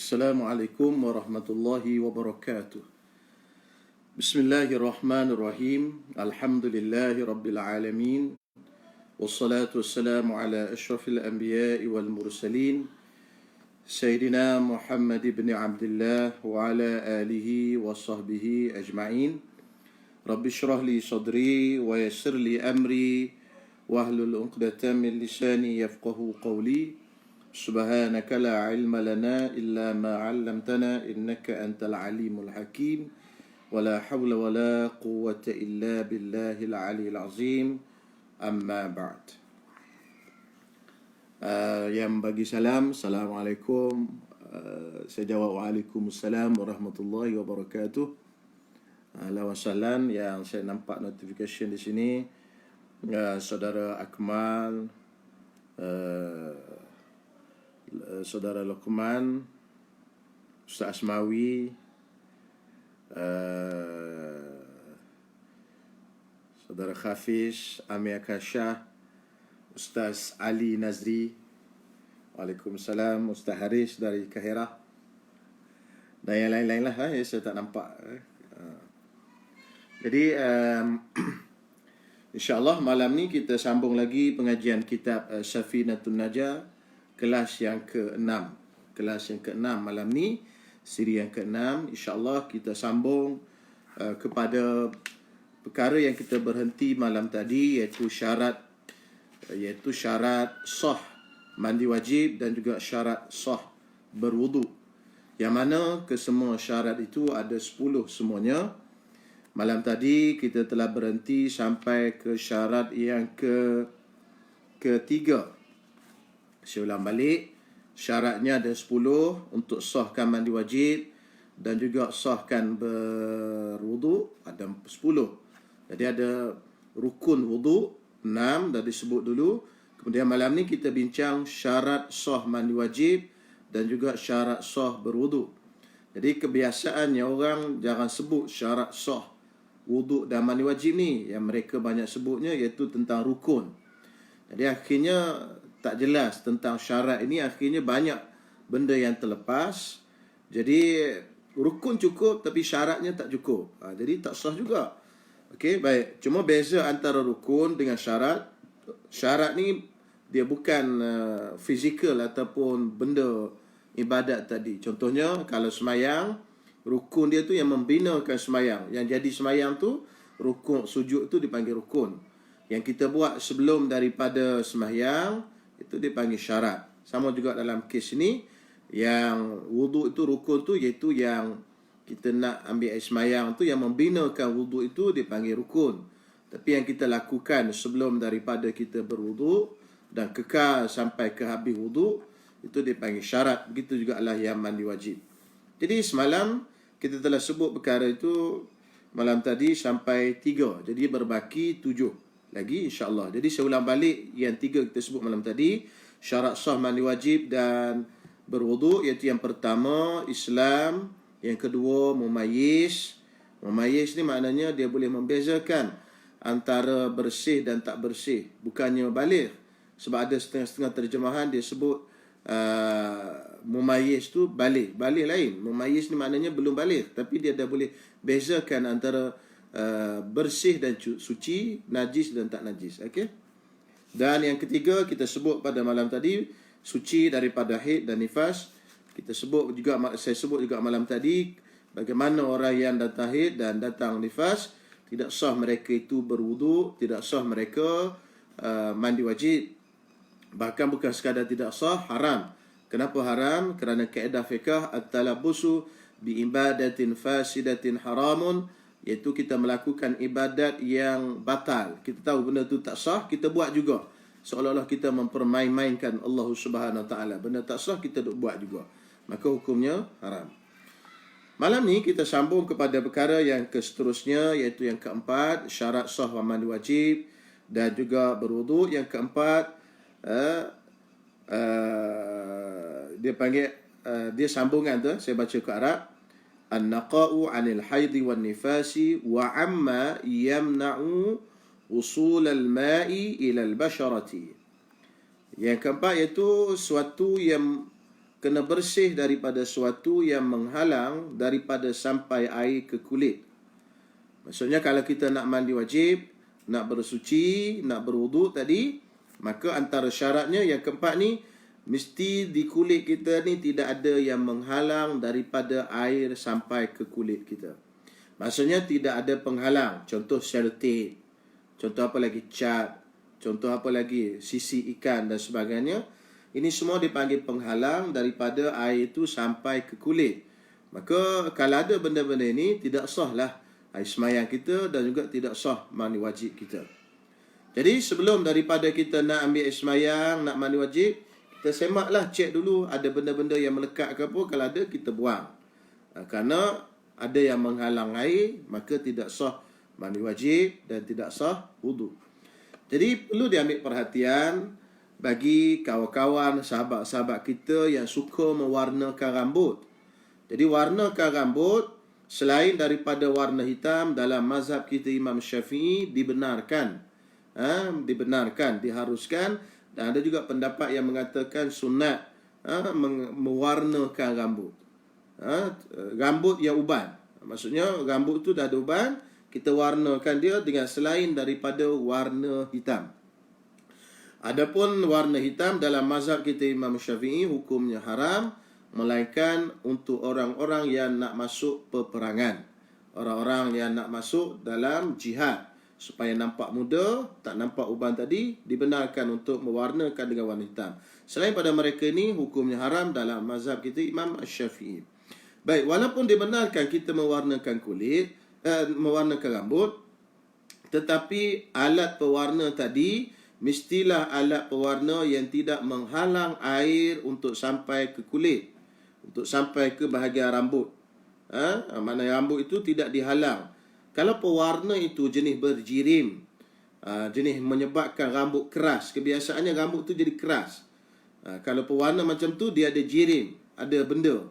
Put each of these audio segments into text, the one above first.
Assalamualaikum warahmatullahi wabarakatuh. Bismillahirrahmanirrahim. Alhamdulillahi rabbil alamin. Wassalatu wassalamu ala ashrafil anbiya'i wal mursalin. Sayyidina Muhammad ibn Abdullah wa ala alihi wa sahbihi ajma'in. Rabbi shrah li sadri wa yassir li amri wahlul 'uqdatam min lisani yafqahu qawli. Subhanaka la ilma lana illa ma 'allamtana innaka antal alimul hakim. Wala hawla wala quwwata illa billahil aliyil azim. Amma ba'd. Yang bagi salam, Assalamualaikum. Saya jawab Waalaikumsalam warahmatullahi wabarakatuh. Ahlan wa sahlan. Yang saya nampak notification di sini, Saudara Akmal, Saudara Luqman, Ustaz Asmawi, Saudara Khafiz, Amir Kasyah, Ustaz Ali Nazri, Waalaikumsalam, Ustaz Haris dari Kahirah, dan yang lain-lain lah, saya tak nampak. Jadi insyaAllah malam ni kita sambung lagi pengajian kitab Safinatun Najah, kelas yang ke-6. Kelas yang ke-6 malam ni, siri yang ke-6. InsyaAllah kita sambung kepada perkara yang kita berhenti malam tadi, iaitu syarat sah mandi wajib dan juga syarat sah berwudu. Yang mana kesemua syarat itu ada 10 semuanya. Malam tadi kita telah berhenti sampai ke syarat yang ketiga. Saya ulang balik, syaratnya ada 10 untuk sahkan mandi wajib dan juga sahkan berwudu, ada 10. Jadi ada rukun wudu 6 dah disebut dulu. Kemudian malam ni kita bincang syarat sah mandi wajib dan juga syarat sah berwudu. Jadi kebiasaannya orang jangan sebut syarat sah wudu dan mandi wajib ni, yang mereka banyak sebutnya iaitu tentang rukun. Jadi akhirnya tak jelas tentang syarat ini, akhirnya banyak benda yang terlepas. Jadi rukun cukup tapi syaratnya tak cukup, jadi tak sah juga. Okey, baik. Cuma beza antara rukun dengan syarat. Syarat ni dia bukan fizikal ataupun benda ibadat tadi. Contohnya kalau semayang, rukun dia tu yang membinakan semayang. Yang jadi semayang tu, rukun sujud tu dipanggil rukun. Yang kita buat sebelum daripada semayang, itu dipanggil syarat. Sama juga dalam kes ini, yang wudu itu rukun tu, iaitu yang kita nak ambil air semayang tu, yang membinakan wudu itu dipanggil rukun. Tapi yang kita lakukan sebelum daripada kita berwudu dan kekal sampai ke habis wudu, itu dipanggil syarat. Begitu juga lah yang mandi wajib. Jadi semalam kita telah sebut perkara itu malam tadi sampai 3. Jadi berbaki 7 lagi insyaAllah. Jadi saya ulang balik yang 3 kita sebut malam tadi. Syarat sah mandi wajib dan berwudu, iaitu yang pertama Islam, yang kedua mumayyiz. Mumayyiz ni maknanya dia boleh membezakan antara bersih dan tak bersih, bukannya baligh. Sebab ada setengah-setengah terjemahan dia sebut mumayyiz tu baligh. Baligh lain. Mumayyiz ni maknanya belum baligh, tapi dia dah boleh bezakan antara bersih dan suci, najis dan tak najis. Okey. Dan yang ketiga kita sebut pada malam tadi, suci daripada haid dan nifas. Saya sebut juga malam tadi bagaimana orang yang datang haid dan datang nifas, tidak sah mereka itu berwudu, tidak sah mereka mandi wajib. Bahkan bukan sekadar tidak sah, haram. Kenapa haram? Kerana kaedah fiqh at-talabbusu bi ibadatin fasidatin haramun, iaitu kita melakukan ibadat yang batal. Kita tahu benda tu tak sah, kita buat juga. Seolah-olah kita mempermain-mainkan Allah Subhanahu Wa Taala. Benda tak sah kita duk buat juga. Maka hukumnya haram. Malam ni kita sambung kepada perkara yang seterusnya, iaitu yang keempat, syarat sah mandi wajib dan juga berwudu. Yang keempat, dia panggil, dia sambungan tu, saya baca ke Arab. An-naqa'u 'anil haidhi wan nifasi wa 'amma yamna'u usul al-ma'i ila al-basharati. Yang keempat iaitu suatu yang kena bersih daripada sesuatu yang menghalang daripada sampai air ke kulit. Maksudnya kalau kita nak mandi wajib, nak bersuci, nak berwuduk tadi, maka antara syaratnya yang keempat ni, mesti di kulit kita ni tidak ada yang menghalang daripada air sampai ke kulit kita. Maksudnya tidak ada penghalang. Contoh selotip, contoh apa lagi, cat, contoh apa lagi, sisi ikan dan sebagainya. Ini semua dipanggil penghalang daripada air itu sampai ke kulit. Maka kalau ada benda-benda ini, tidak sah lah air semayang kita dan juga tidak sah mandi wajib kita. Jadi sebelum daripada kita nak ambil air semayang, nak mandi wajib, kita semaklah, cek dulu ada benda-benda yang melekat ke apa. Kalau ada, kita buang. Kerana ada yang menghalang air, maka tidak sah mandi wajib dan tidak sah wuduk. Jadi perlu diambil perhatian bagi kawan-kawan, sahabat-sahabat kita yang suka mewarnakan rambut. Jadi warnakan rambut selain daripada warna hitam, dalam mazhab kita Imam Syafi'i dibenarkan. Dibenarkan, diharuskan. Dan ada juga pendapat yang mengatakan sunat mewarnakan rambut. Rambut yang uban. Maksudnya rambut tu dah ada uban, kita warnakan dia dengan selain daripada warna hitam. Adapun warna hitam dalam mazhab kita Imam Syafi'i hukumnya haram, melainkan untuk orang-orang yang nak masuk peperangan, orang-orang yang nak masuk dalam jihad, supaya nampak muda, tak nampak uban tadi, dibenarkan untuk mewarnakan dengan warna hitam. Selain pada mereka ini, hukumnya haram dalam mazhab kita Imam Syafi'i. Baik, walaupun dibenarkan kita mewarnakan kulit, mewarnakan rambut, tetapi alat pewarna tadi mestilah alat pewarna yang tidak menghalang air untuk sampai ke kulit, untuk sampai ke bahagian rambut. Mana rambut itu tidak dihalang. Kalau pewarna itu jenis berjirim, jenis menyebabkan rambut keras, kebiasaannya rambut itu jadi keras. Kalau pewarna macam tu, dia ada jirim, ada benda,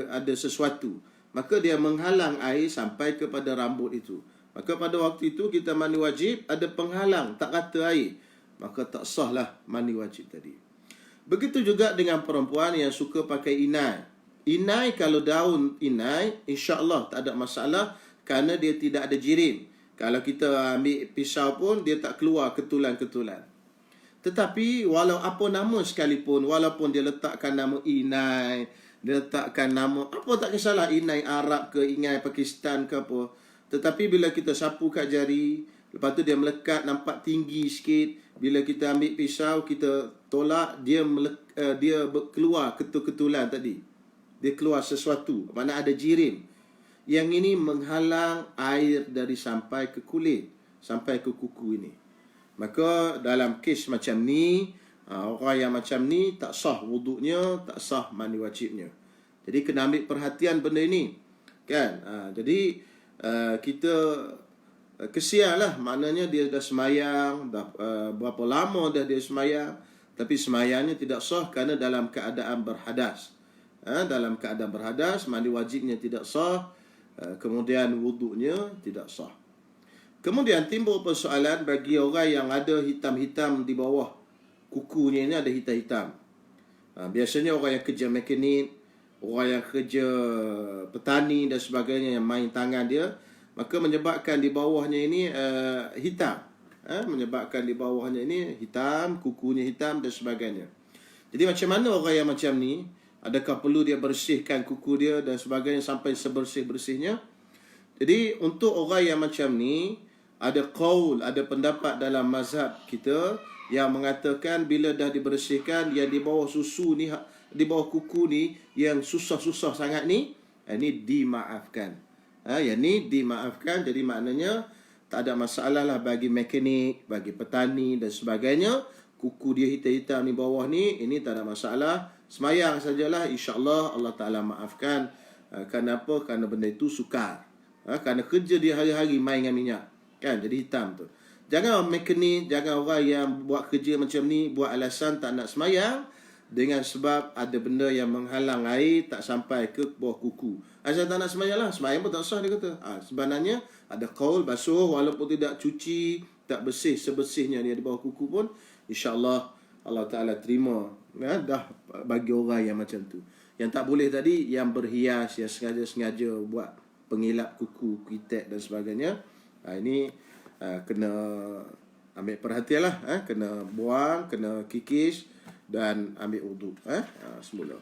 ada sesuatu, maka dia menghalang air sampai kepada rambut itu. Maka pada waktu itu kita mandi wajib, ada penghalang, tak kata air, maka tak sahlah mandi wajib tadi. Begitu juga dengan perempuan yang suka pakai inai. Inai, kalau daun inai, insya-Allah tak ada masalah, kerana dia tidak ada jirim. Kalau kita ambil pisau pun, dia tak keluar ketulan-ketulan. Tetapi walau apa nama sekalipun, walaupun dia letakkan nama inai, dia letakkan nama apa, tak kisahlah, inai Arab ke, inai Pakistan ke apa, tetapi bila kita sapu kat jari, lepas tu dia melekat, nampak tinggi sikit, bila kita ambil pisau, kita tolak, dia keluar ketul-ketulan tadi, dia keluar sesuatu, mana ada jirim. Yang ini menghalang air dari sampai ke kulit, sampai ke kuku ini. Maka dalam kes macam ni, orang yang macam ni tak sah wuduknya, tak sah mandi wajibnya. Jadi kena ambil perhatian benda ini, kan? Jadi kita kesian lah, maknanya dia dah semayang, dah berapa lama dah dia semayang, tapi semayangnya tidak sah kerana dalam keadaan berhadas. Dalam keadaan berhadas, mandi wajibnya tidak sah, kemudian wuduknya tidak sah. Kemudian timbul persoalan bagi orang yang ada hitam-hitam di bawah kukunya, ini ada hitam-hitam. Biasanya orang yang kerja mekanik, orang yang kerja petani dan sebagainya, yang main tangan dia, maka menyebabkan di bawahnya ini hitam. Menyebabkan di bawahnya ini hitam, kukunya hitam dan sebagainya. Jadi macam mana orang yang macam ni? Adakah perlu dia bersihkan kuku dia dan sebagainya sampai sebersih-bersihnya? Jadi untuk orang yang macam ni, ada qaul, ada pendapat dalam mazhab kita yang mengatakan bila dah dibersihkan, yang di bawah susu ni, di bawah kuku ni, yang susah-susah sangat ni, ini dimaafkan. Yang ni dimaafkan. Jadi maknanya tak ada masalah lah bagi mekanik, bagi petani dan sebagainya. Kuku dia hitam-hitam ni bawah ni, ini tak ada masalah. Semayang sajalah, insya-Allah Allah Ta'ala maafkan. Kenapa? Kerana benda itu sukar. Kerana kerja dia hari-hari main dengan minyak, kan, jadi hitam tu. Jangan mekanik, jangan orang yang buat kerja macam ni buat alasan tak nak semayang dengan sebab ada benda yang menghalang air tak sampai ke bawah kuku. Asal tak nak semayang lah, semayang pun tak sah, dia kata. Sebenarnya ada qaul basuh walaupun tidak cuci, tak bersih sebersihnya dia di bawah kuku pun, insya-Allah Allah Ta'ala terima, dah bagi orang yang macam tu. Yang tak boleh tadi, yang berhias, yang sengaja-sengaja buat pengilap kuku, kitab dan sebagainya, ini kena ambil perhatian lah, kena buang, kena kikis dan ambil wuduk semula.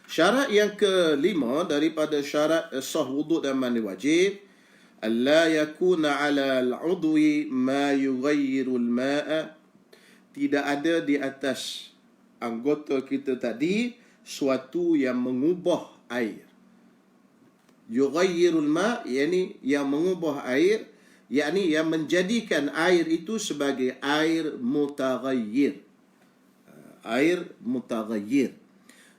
Syarat yang kelima daripada syarat sah wuduk dan mandi wajib, alla yakuna 'ala al-'udwi ma yughayyiru al-ma'a, tidak ada di atas anggota kita tadi suatu yang mengubah air. Yughayyirul ma', yakni yang mengubah air, yakni yang menjadikan air itu sebagai air mutaghayyir. Air mutaghayyir.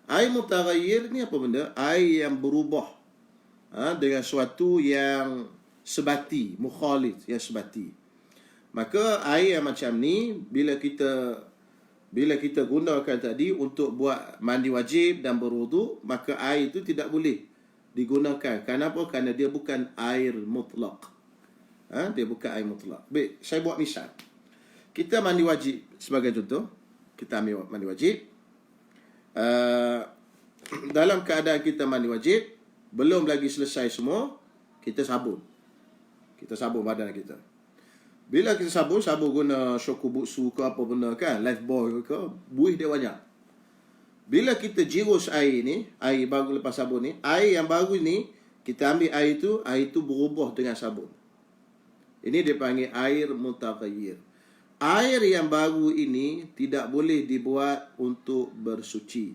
Air mutaghayyir ni apa benda? Air yang berubah dengan suatu yang sebati, mukhalid, yang sebati. Maka air yang macam ni bila kita gunakan tadi untuk buat mandi wajib dan berwuduk, maka air itu tidak boleh digunakan. Kenapa? Kerana dia bukan air mutlak. Dia bukan air mutlak. Baik, saya buat misal. Kita mandi wajib sebagai contoh. Kita ambil mandi wajib. Dalam keadaan kita mandi wajib, belum lagi selesai semua, kita sabun. Kita sabun badan kita. Bila kita sabun guna shokubutsu ke apa benda kan, Lifebuoy ke, buih dia banyak. Bila kita jirus air ni, air baru lepas sabun ni, air yang baru ni, kita ambil air itu berubah dengan sabun. Ini dia panggil air mutaghayyir. Air yang baru ini tidak boleh dibuat untuk bersuci.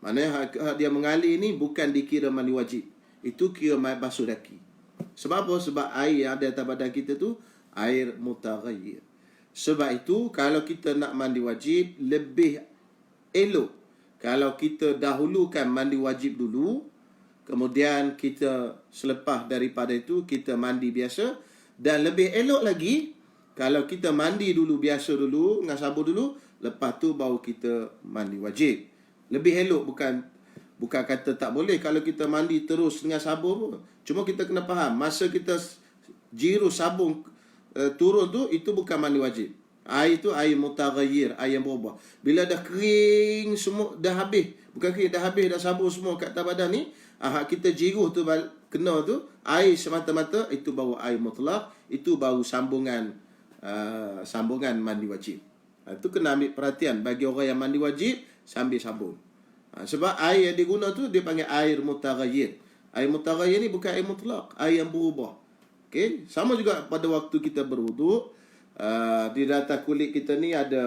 Maknanya dia mengalir ni bukan dikira mandi wajib. Itu kira basuh daki. Sebab apa? Sebab air yang ada atas badan kita tu air mutaghayyir. Sebab itu kalau kita nak mandi wajib, lebih elok kalau kita dahulukan mandi wajib dulu, kemudian kita selepas daripada itu kita mandi biasa, dan lebih elok lagi kalau kita mandi dulu biasa dulu dengan sabun dulu, lepas tu baru kita mandi wajib. Lebih elok, bukan kata tak boleh kalau kita mandi terus dengan sabun pun. Cuma kita kena faham, masa kita jirus sabun turun tu, itu bukan mandi wajib. Air itu air mutaghayyir, air yang berubah. Bila dah kering semua, dah habis. Bukan kering, dah habis dah sabun semua kat atas badan ni, kita jiruh tu, kena tu, air semata-mata, itu baru air mutlak. Itu baru sambungan mandi wajib. Itu kena ambil perhatian bagi orang yang mandi wajib sambil sabun. Sebab air yang diguna tu dia panggil air mutaghayyir. Air mutaghayyir ni bukan air mutlak, air yang berubah. Okey, sama juga pada waktu kita berwuduk, di atas kulit kita ni ada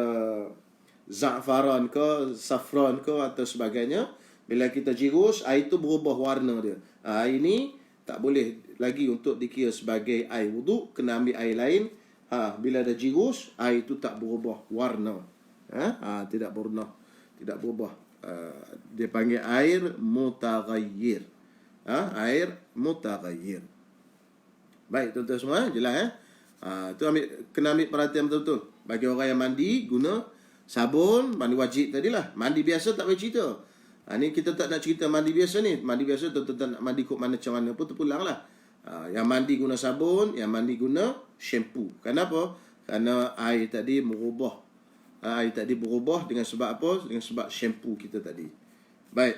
za'faran ke, safran ke atau sebagainya. Bila kita jirus, air itu berubah warna dia. Air ni tak boleh lagi untuk dikira sebagai air wuduk, kena ambil air lain. Bila dah jirus, air itu tak berubah warna. Tidak berubah. Dia panggil air mutaghayyir. Air mutaghayyir. Baik, tuan-tuan semua, jelas tu kena ambil perhatian betul-betul. Bagi orang yang mandi guna sabun, mandi wajib tadilah. Mandi biasa tak payah cerita. Ni kita tak nak cerita mandi biasa ni. Mandi biasa tuan-tuan nak mandi kot macam mana pun terpulang lah. Yang mandi guna sabun, yang mandi guna shampoo. Kenapa? Kerana air tadi berubah. Air tadi berubah dengan sebab apa? Dengan sebab shampoo kita tadi. Baik.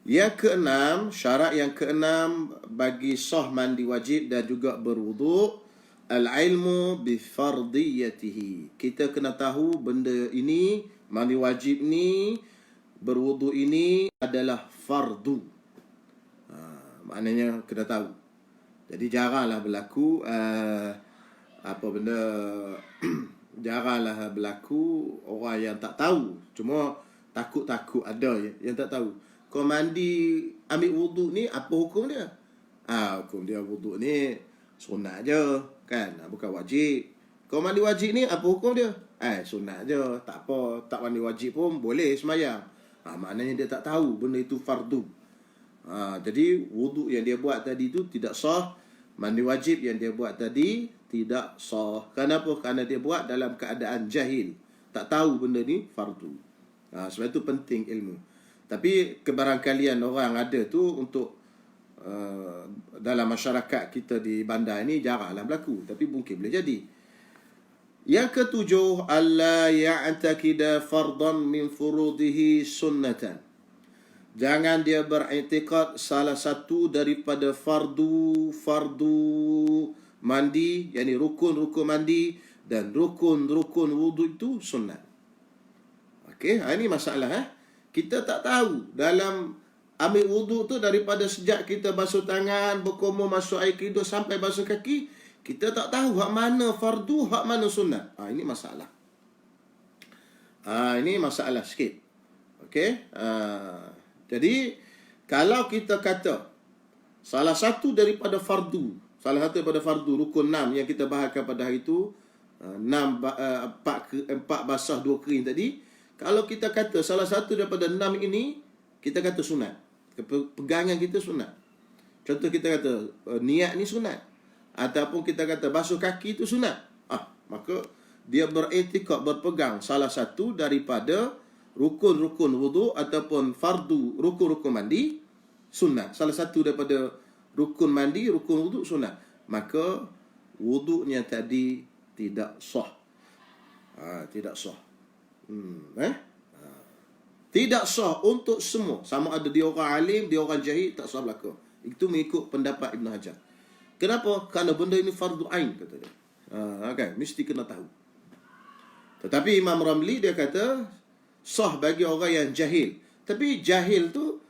Yang keenam, syarat yang keenam bagi sah mandi wajib dan juga berwuduk, al-ilmu bifardiyatihi. Kita kena tahu benda ini, mandi wajib ni, berwuduk ini adalah fardu. Maknanya kena tahu. Jadi jaranglah berlaku jaranglah berlaku orang yang tak tahu. Cuma takut-takut ada yang tak tahu. Kau mandi ambil wuduk ni, apa hukum dia? Hukum dia wuduk ni sunat je kan, bukan wajib. Kau mandi wajib ni, apa hukum dia? Sunat je, tak apa, tak mandi wajib pun boleh semayang. Maknanya dia tak tahu benda itu fardu. Jadi wuduk yang dia buat tadi tu tidak sah. Mandi wajib yang dia buat tadi tidak sah. Kenapa? Kerana dia buat dalam keadaan jahil, tak tahu benda ni fardu. Sebab itu penting ilmu. Tapi kebarangkalian orang ada tu untuk dalam masyarakat kita di bandar ni jaranglah berlaku. Tapi mungkin boleh jadi. Yang ketujuh, alla ya'takida fardan min furudihi sunnatan. Jangan dia beriktikad salah satu daripada fardu mandi, yakni rukun-rukun mandi dan rukun-rukun wudu itu sunat. Okey, ini masalah. Kita tak tahu dalam ambil wudu tu daripada sejak kita basuh tangan, berkumur, masuk air kidul sampai basuh kaki, kita tak tahu hak mana fardu, hak mana sunat. Ini masalah. Ini masalah sikit. Okey. Jadi kalau kita kata salah satu daripada fardu, rukun 6 yang kita bahagikan pada hari itu, 4 basah 2 kering tadi, kalau kita kata salah satu daripada 6 ini, kita kata sunat. Pegangan kita sunat. Contoh kita kata niat ni sunat. Ataupun kita kata basuh kaki itu sunat. Maka dia beriktikad, berpegang salah satu daripada rukun-rukun wudu ataupun fardu rukun-rukun mandi sunat. Salah satu daripada rukun mandi, rukun wudu sunat. Maka wudunya tadi tidak sah. Tidak sah. Tidak sah untuk semua. Sama ada dia orang alim, dia orang jahil, tak sah belaka. Itu mengikut pendapat Ibn Hajar. Kenapa? Kerana benda ini fardu ain, kata dia. Kan? Mesti kena tahu. Tetapi Imam Ramli dia kata sah bagi orang yang jahil. Tapi jahil tu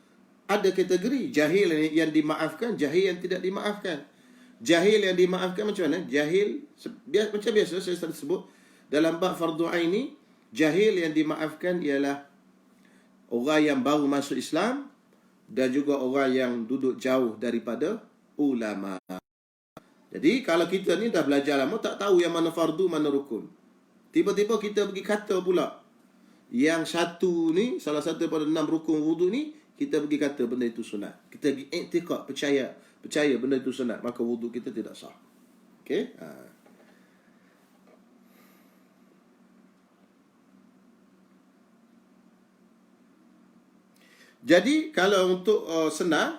ada kategori. Jahil yang dimaafkan, jahil yang tidak dimaafkan. Jahil yang dimaafkan macam mana? Jahil macam biasa saya selalu sebut dalam bab fardu ain ni, jahil yang dimaafkan ialah orang yang baru masuk Islam dan juga orang yang duduk jauh daripada ulama. Jadi kalau kita ni dah belajar lama, tak tahu yang mana fardu, mana rukun. Tiba-tiba kita pergi kata pula yang satu ni, salah satu daripada 6 rukun wudu ni, kita pergi kata benda itu sunat. Kita pergi i'tikad, percaya benda itu sunat, maka wudu kita tidak sah. Okey? Jadi kalau untuk senang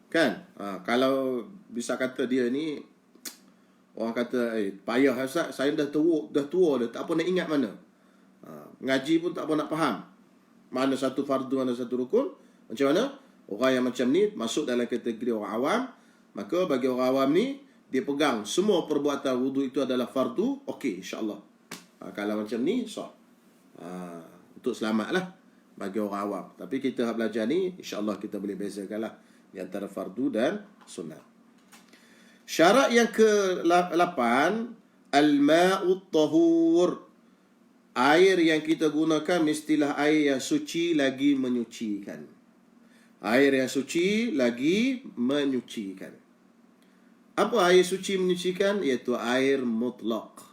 kan, kalau bisa kata dia ni orang kata payah Ustaz, saya dah tua dah, tak apa nak ingat mana. Ngaji pun tak apa nak faham mana satu fardu, mana satu rukun. Macam mana? Orang yang macam ni masuk dalam kategori orang awam. Maka bagi orang awam ni, dia pegang semua perbuatan wudu itu adalah fardu. Okey, insya-Allah. Kalau macam ni sah. Untuk selamatlah bagi orang awam. Tapi kita belajar ni, insya-Allah kita boleh bezakanlah di antara fardu dan sunat. Syarat yang ke-8, al-ma'ut tahur. Air yang kita gunakan mestilah air yang suci lagi menyucikan. Air yang suci lagi menyucikan. Apa air suci menyucikan? Iaitu air mutlak.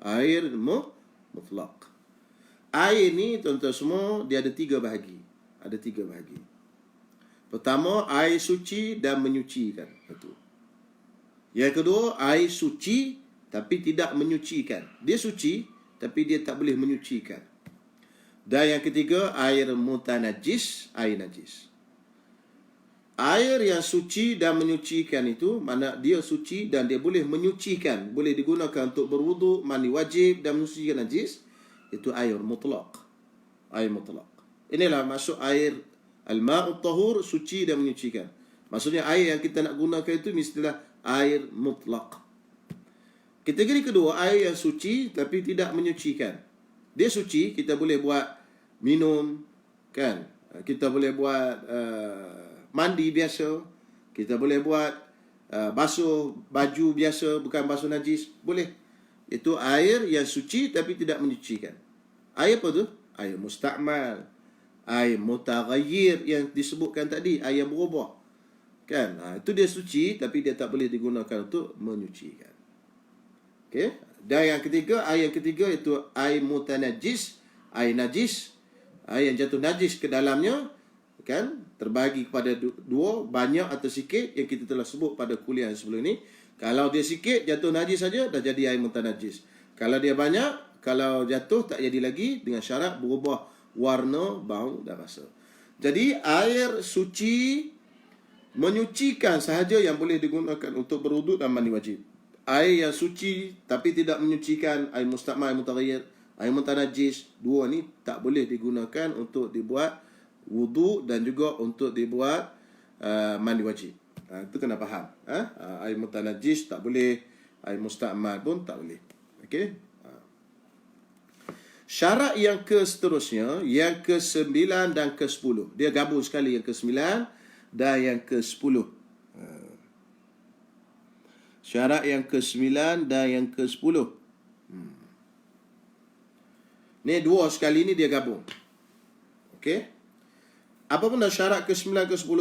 Air mutlak. Air ni tuan-tuan semua, dia ada 3 bahagi. Ada 3 bahagi. Pertama, air suci dan menyucikan. Itu. Yang kedua, air suci tapi tidak menyucikan. Dia suci tapi dia tak boleh menyucikan. Dan yang ketiga, air mutanajis, air najis. Air yang suci dan menyucikan itu, mana dia suci dan dia boleh menyucikan, boleh digunakan untuk berwuduk, mandi wajib dan menyucikan najis, itu air mutlak. Air mutlak. Inilah maksud air al-ma'ut tahur, suci dan menyucikan. Maksudnya air yang kita nak gunakan itu mestilah air mutlak. Kategori kedua, air yang suci tapi tidak menyucikan. Dia suci, kita boleh buat minum, kan? Kita boleh buat mandi biasa. Kita boleh buat basuh baju biasa, bukan basuh najis. Boleh. Itu air yang suci tapi tidak menyucikan. Air apa tu? Air musta'mal. Air mutaghayyir yang disebutkan tadi, air yang berubah. Kan? Itu dia suci tapi dia tak boleh digunakan untuk menyucikan. Okey. Dan yang ketiga, air yang ketiga itu air mutanajis, air najis, air yang jatuh najis ke dalamnya, kan? Terbagi kepada 2, banyak atau sikit, yang kita telah sebut pada kuliah sebelum ini. Kalau dia sikit, jatuh najis saja, dah jadi air mutanajis. Kalau dia banyak, kalau jatuh tak jadi lagi, dengan syarat berubah warna, bau dan rasa. Jadi air suci menyucikan sahaja yang boleh digunakan untuk berwuduk dan mandi wajib. air yang suci tapi tidak menyucikan, air musta'mal, air mutaghayyir, air mutanajis, dua ni tak boleh digunakan untuk dibuat wudu dan juga untuk dibuat mandi wajib. Itu kena faham. Air mutanajis tak boleh, air musta'mal pun tak boleh. Okey. Syarat yang ke seterusnya, yang ke-9 dan ke-10. Dia gabung sekali yang ke-9 dan yang ke-10. Syarat yang ke-9 dan yang ke-10. Ni dua sekali ni dia gabung. Okey. Apa benda syarat ke-9 ke-10?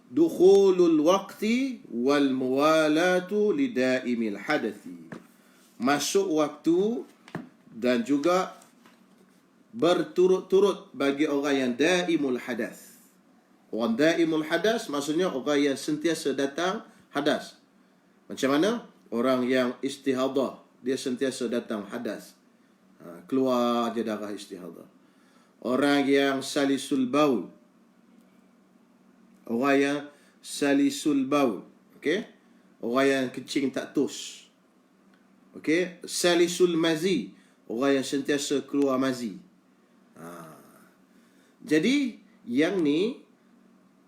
Dukhulul waqti wal muwalatu lidaimil hadathi. Masuk waktu dan juga berturut-turut bagi orang yang daimul hadas. Orang daimul hadas maksudnya orang yang sentiasa datang hadas. Macam mana? Orang yang istihadah, dia sentiasa datang hadas. Keluar je darah istihadah. Orang yang salisul baul. Orang yang salisul baul. Okey? Orang yang kencing tak tus. Okey? Salisul mazi. Orang yang sentiasa keluar mazi. Jadi yang ni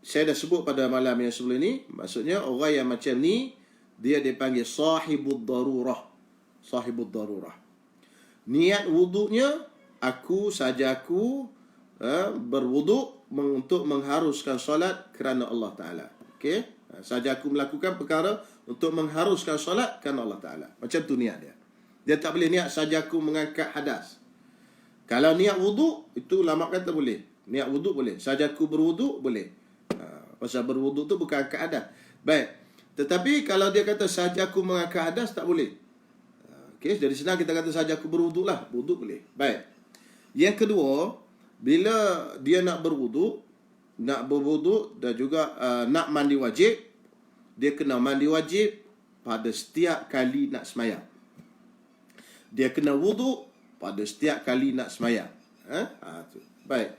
saya dah sebut pada malam yang sebelum ni, maksudnya orang yang macam ni dia dipanggil sahibud darurah. Sahibud darurah. Niat wudunya aku berwuduk untuk mengharuskan solat kerana Allah Taala. Okey? Saja aku melakukan perkara untuk mengharuskan solat kerana Allah Taala. Macam tu niat dia. Dia tak boleh niat saja aku mengangkat hadas. Kalau niat wuduk, itu ulama kata boleh. Niat wuduk boleh. Saja aku berwuduk, boleh. Pasal berwuduk tu bukan angkat hadas. Baik. Tetapi kalau dia kata saja aku mengangkat hadas, tak boleh. Okey, jadi senang kita kata saja aku berwuduk lah. Wuduk boleh. Baik. Yang kedua, bila dia nak berwuduk dan juga nak mandi wajib, dia kena mandi wajib pada setiap kali nak semayang. Dia kena wuduk pada setiap kali nak semayang. Baik.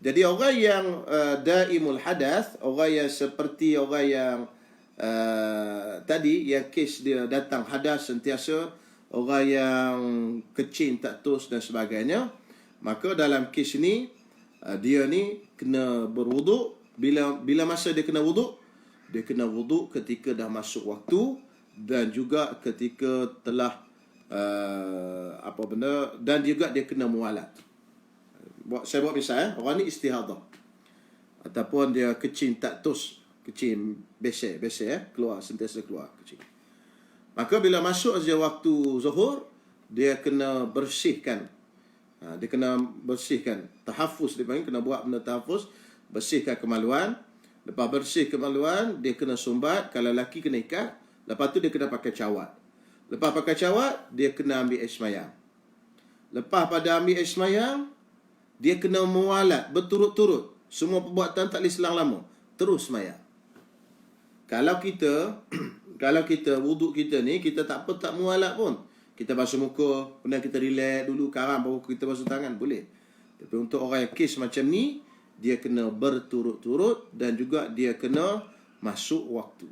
Jadi orang yang daimul hadas, orang yang seperti orang yang tadi, yang kes dia datang hadas sentiasa, orang yang kecil tak tus dan sebagainya, maka dalam kes ni dia ni kena berwuduk. Bila masa dia kena wuduk? Dia kena wuduk ketika dah masuk waktu dan juga ketika telah dan juga dia kena mualat. Saya buat misal, orang ni istihadah ataupun dia kecing tak tus, kecing besar, keluar, sentiasa keluar kecing. Maka bila masuk saja waktu zuhur, dia kena bersihkan. Dia kena bersihkan tahafuz, dia panggil, kena buat benda tahafuz, bersihkan kemaluan. Lepas bersih kemaluan, dia kena sumbat. Kalau lelaki kena ikat. Lepas tu dia kena pakai cawat. Lepas pakai cawat, dia kena ambil air semayang. Lepas pada ambil air semayang, dia kena mualat berturut-turut. Semua perbuatan tak boleh selang lama. Terus semayang. Kalau kita wuduk kita ni, kita tak mualat pun. Kita basuh muka, kemudian kita relax dulu, karam, baru kita basuh tangan, boleh. Tapi untuk orang yang kes macam ni, dia kena berturut-turut dan juga dia kena masuk waktu.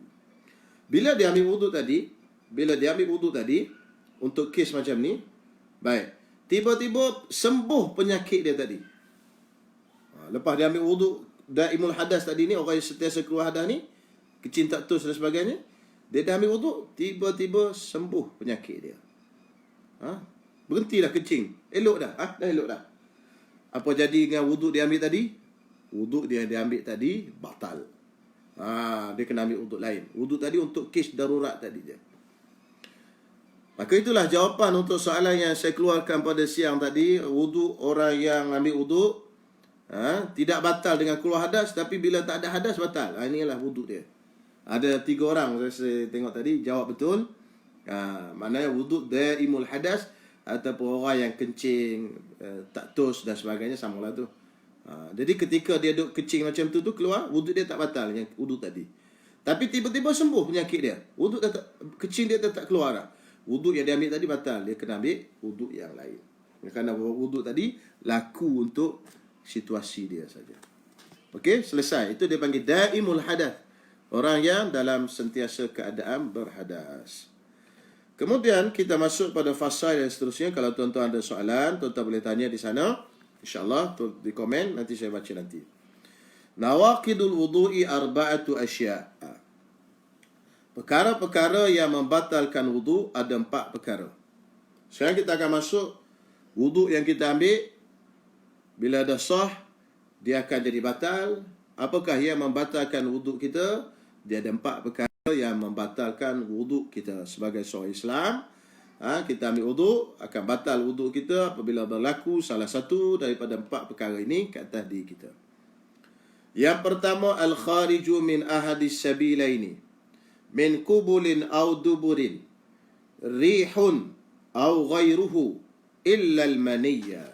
Bila dia ambil wuduk tadi, untuk kes macam ni, baik, tiba-tiba sembuh penyakit dia tadi. Lepas dia ambil wuduk daimul hadas tadi ni, orang yang sentiasa keluar hadas ni, kecil tak tus dan sebagainya, dia dah ambil wuduk, tiba-tiba sembuh penyakit dia. Berhentilah kencing. Elok dah. Dah elok dah. Apa jadi dengan wuduk dia ambil tadi? Wuduk dia ambil tadi batal. Dia kena ambil wuduk lain. Wuduk tadi untuk kes darurat tadi je. Maka itulah jawapan untuk soalan yang saya keluarkan pada siang tadi. Wuduk orang yang ambil wuduk tidak batal dengan keluar hadas, tapi bila tak ada hadas batal. Inilah wuduk dia. Ada 3 orang saya tengok tadi jawab betul. Maknanya wuduk daimul hadas ataupun orang yang kencing tak tus dan sebagainya, samalah tu. Jadi ketika dia duduk kencing macam tu keluar, wuduk dia tak batal yang wuduk tadi. Tapi tiba-tiba sembuh penyakit dia. Wuduk dah kencing dia tak keluar dah. Wuduk yang dia ambil tadi batal, dia kena ambil wuduk yang lain. Kerana wuduk tadi laku untuk situasi dia saja. Okey, selesai. Itu dia panggil daimul hadas. Orang yang dalam sentiasa keadaan berhadas. Kemudian kita masuk pada fasa yang seterusnya. Kalau tuan-tuan ada soalan, tuan-tuan boleh tanya di sana. InsyaAllah di komen, nanti saya baca nanti. Nawaqidul wudu'i arba'atu asya'. Perkara-perkara yang membatalkan wudu ada 4 perkara. Sekarang kita akan masuk wudu yang kita ambil. Bila dah sah, dia akan jadi batal. Apakah yang membatalkan wudu kita? Dia ada 4 perkara yang membatalkan wudu kita. Sebagai seorang Islam, kita ambil wudu, akan batal wudu kita apabila berlaku salah satu daripada 4 perkara ini kat atas diri kita. Yang pertama, al-khariju min ahadis sabilaini, min kubulin aw duburin, rihun aw ghairuhu illa al-maniyya.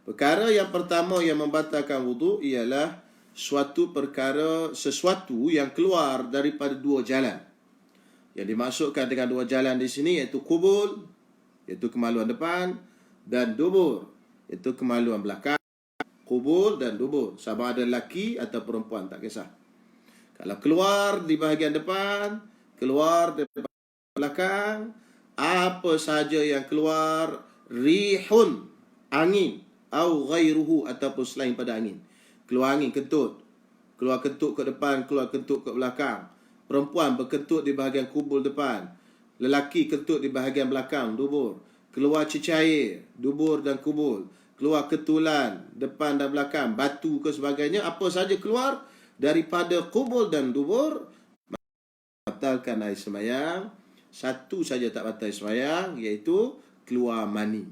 Perkara yang pertama yang membatalkan wudu ialah sesuatu yang keluar daripada 2 jalan. Yang dimaksudkan dengan 2 jalan di sini iaitu kubul, iaitu kemaluan depan, dan dubur, iaitu kemaluan belakang. Kubul dan dubur, sama ada lelaki atau perempuan, tak kisah. Kalau keluar di bahagian depan, keluar di belakang, apa sahaja yang keluar, rihun, angin, au ghairuhu, ataupun selain pada angin. Keluar angin, kentut. Keluar kentut ke depan, keluar kentut ke belakang. Perempuan berkentut di bahagian kubul depan. Lelaki kentut di bahagian belakang, dubur. Keluar cecair, dubur dan kubul. Keluar ketulan, depan dan belakang, batu ke sebagainya. Apa saja keluar daripada kubul dan dubur, batalkan air semayang. Satu saja tak batal semayang, iaitu keluar mani.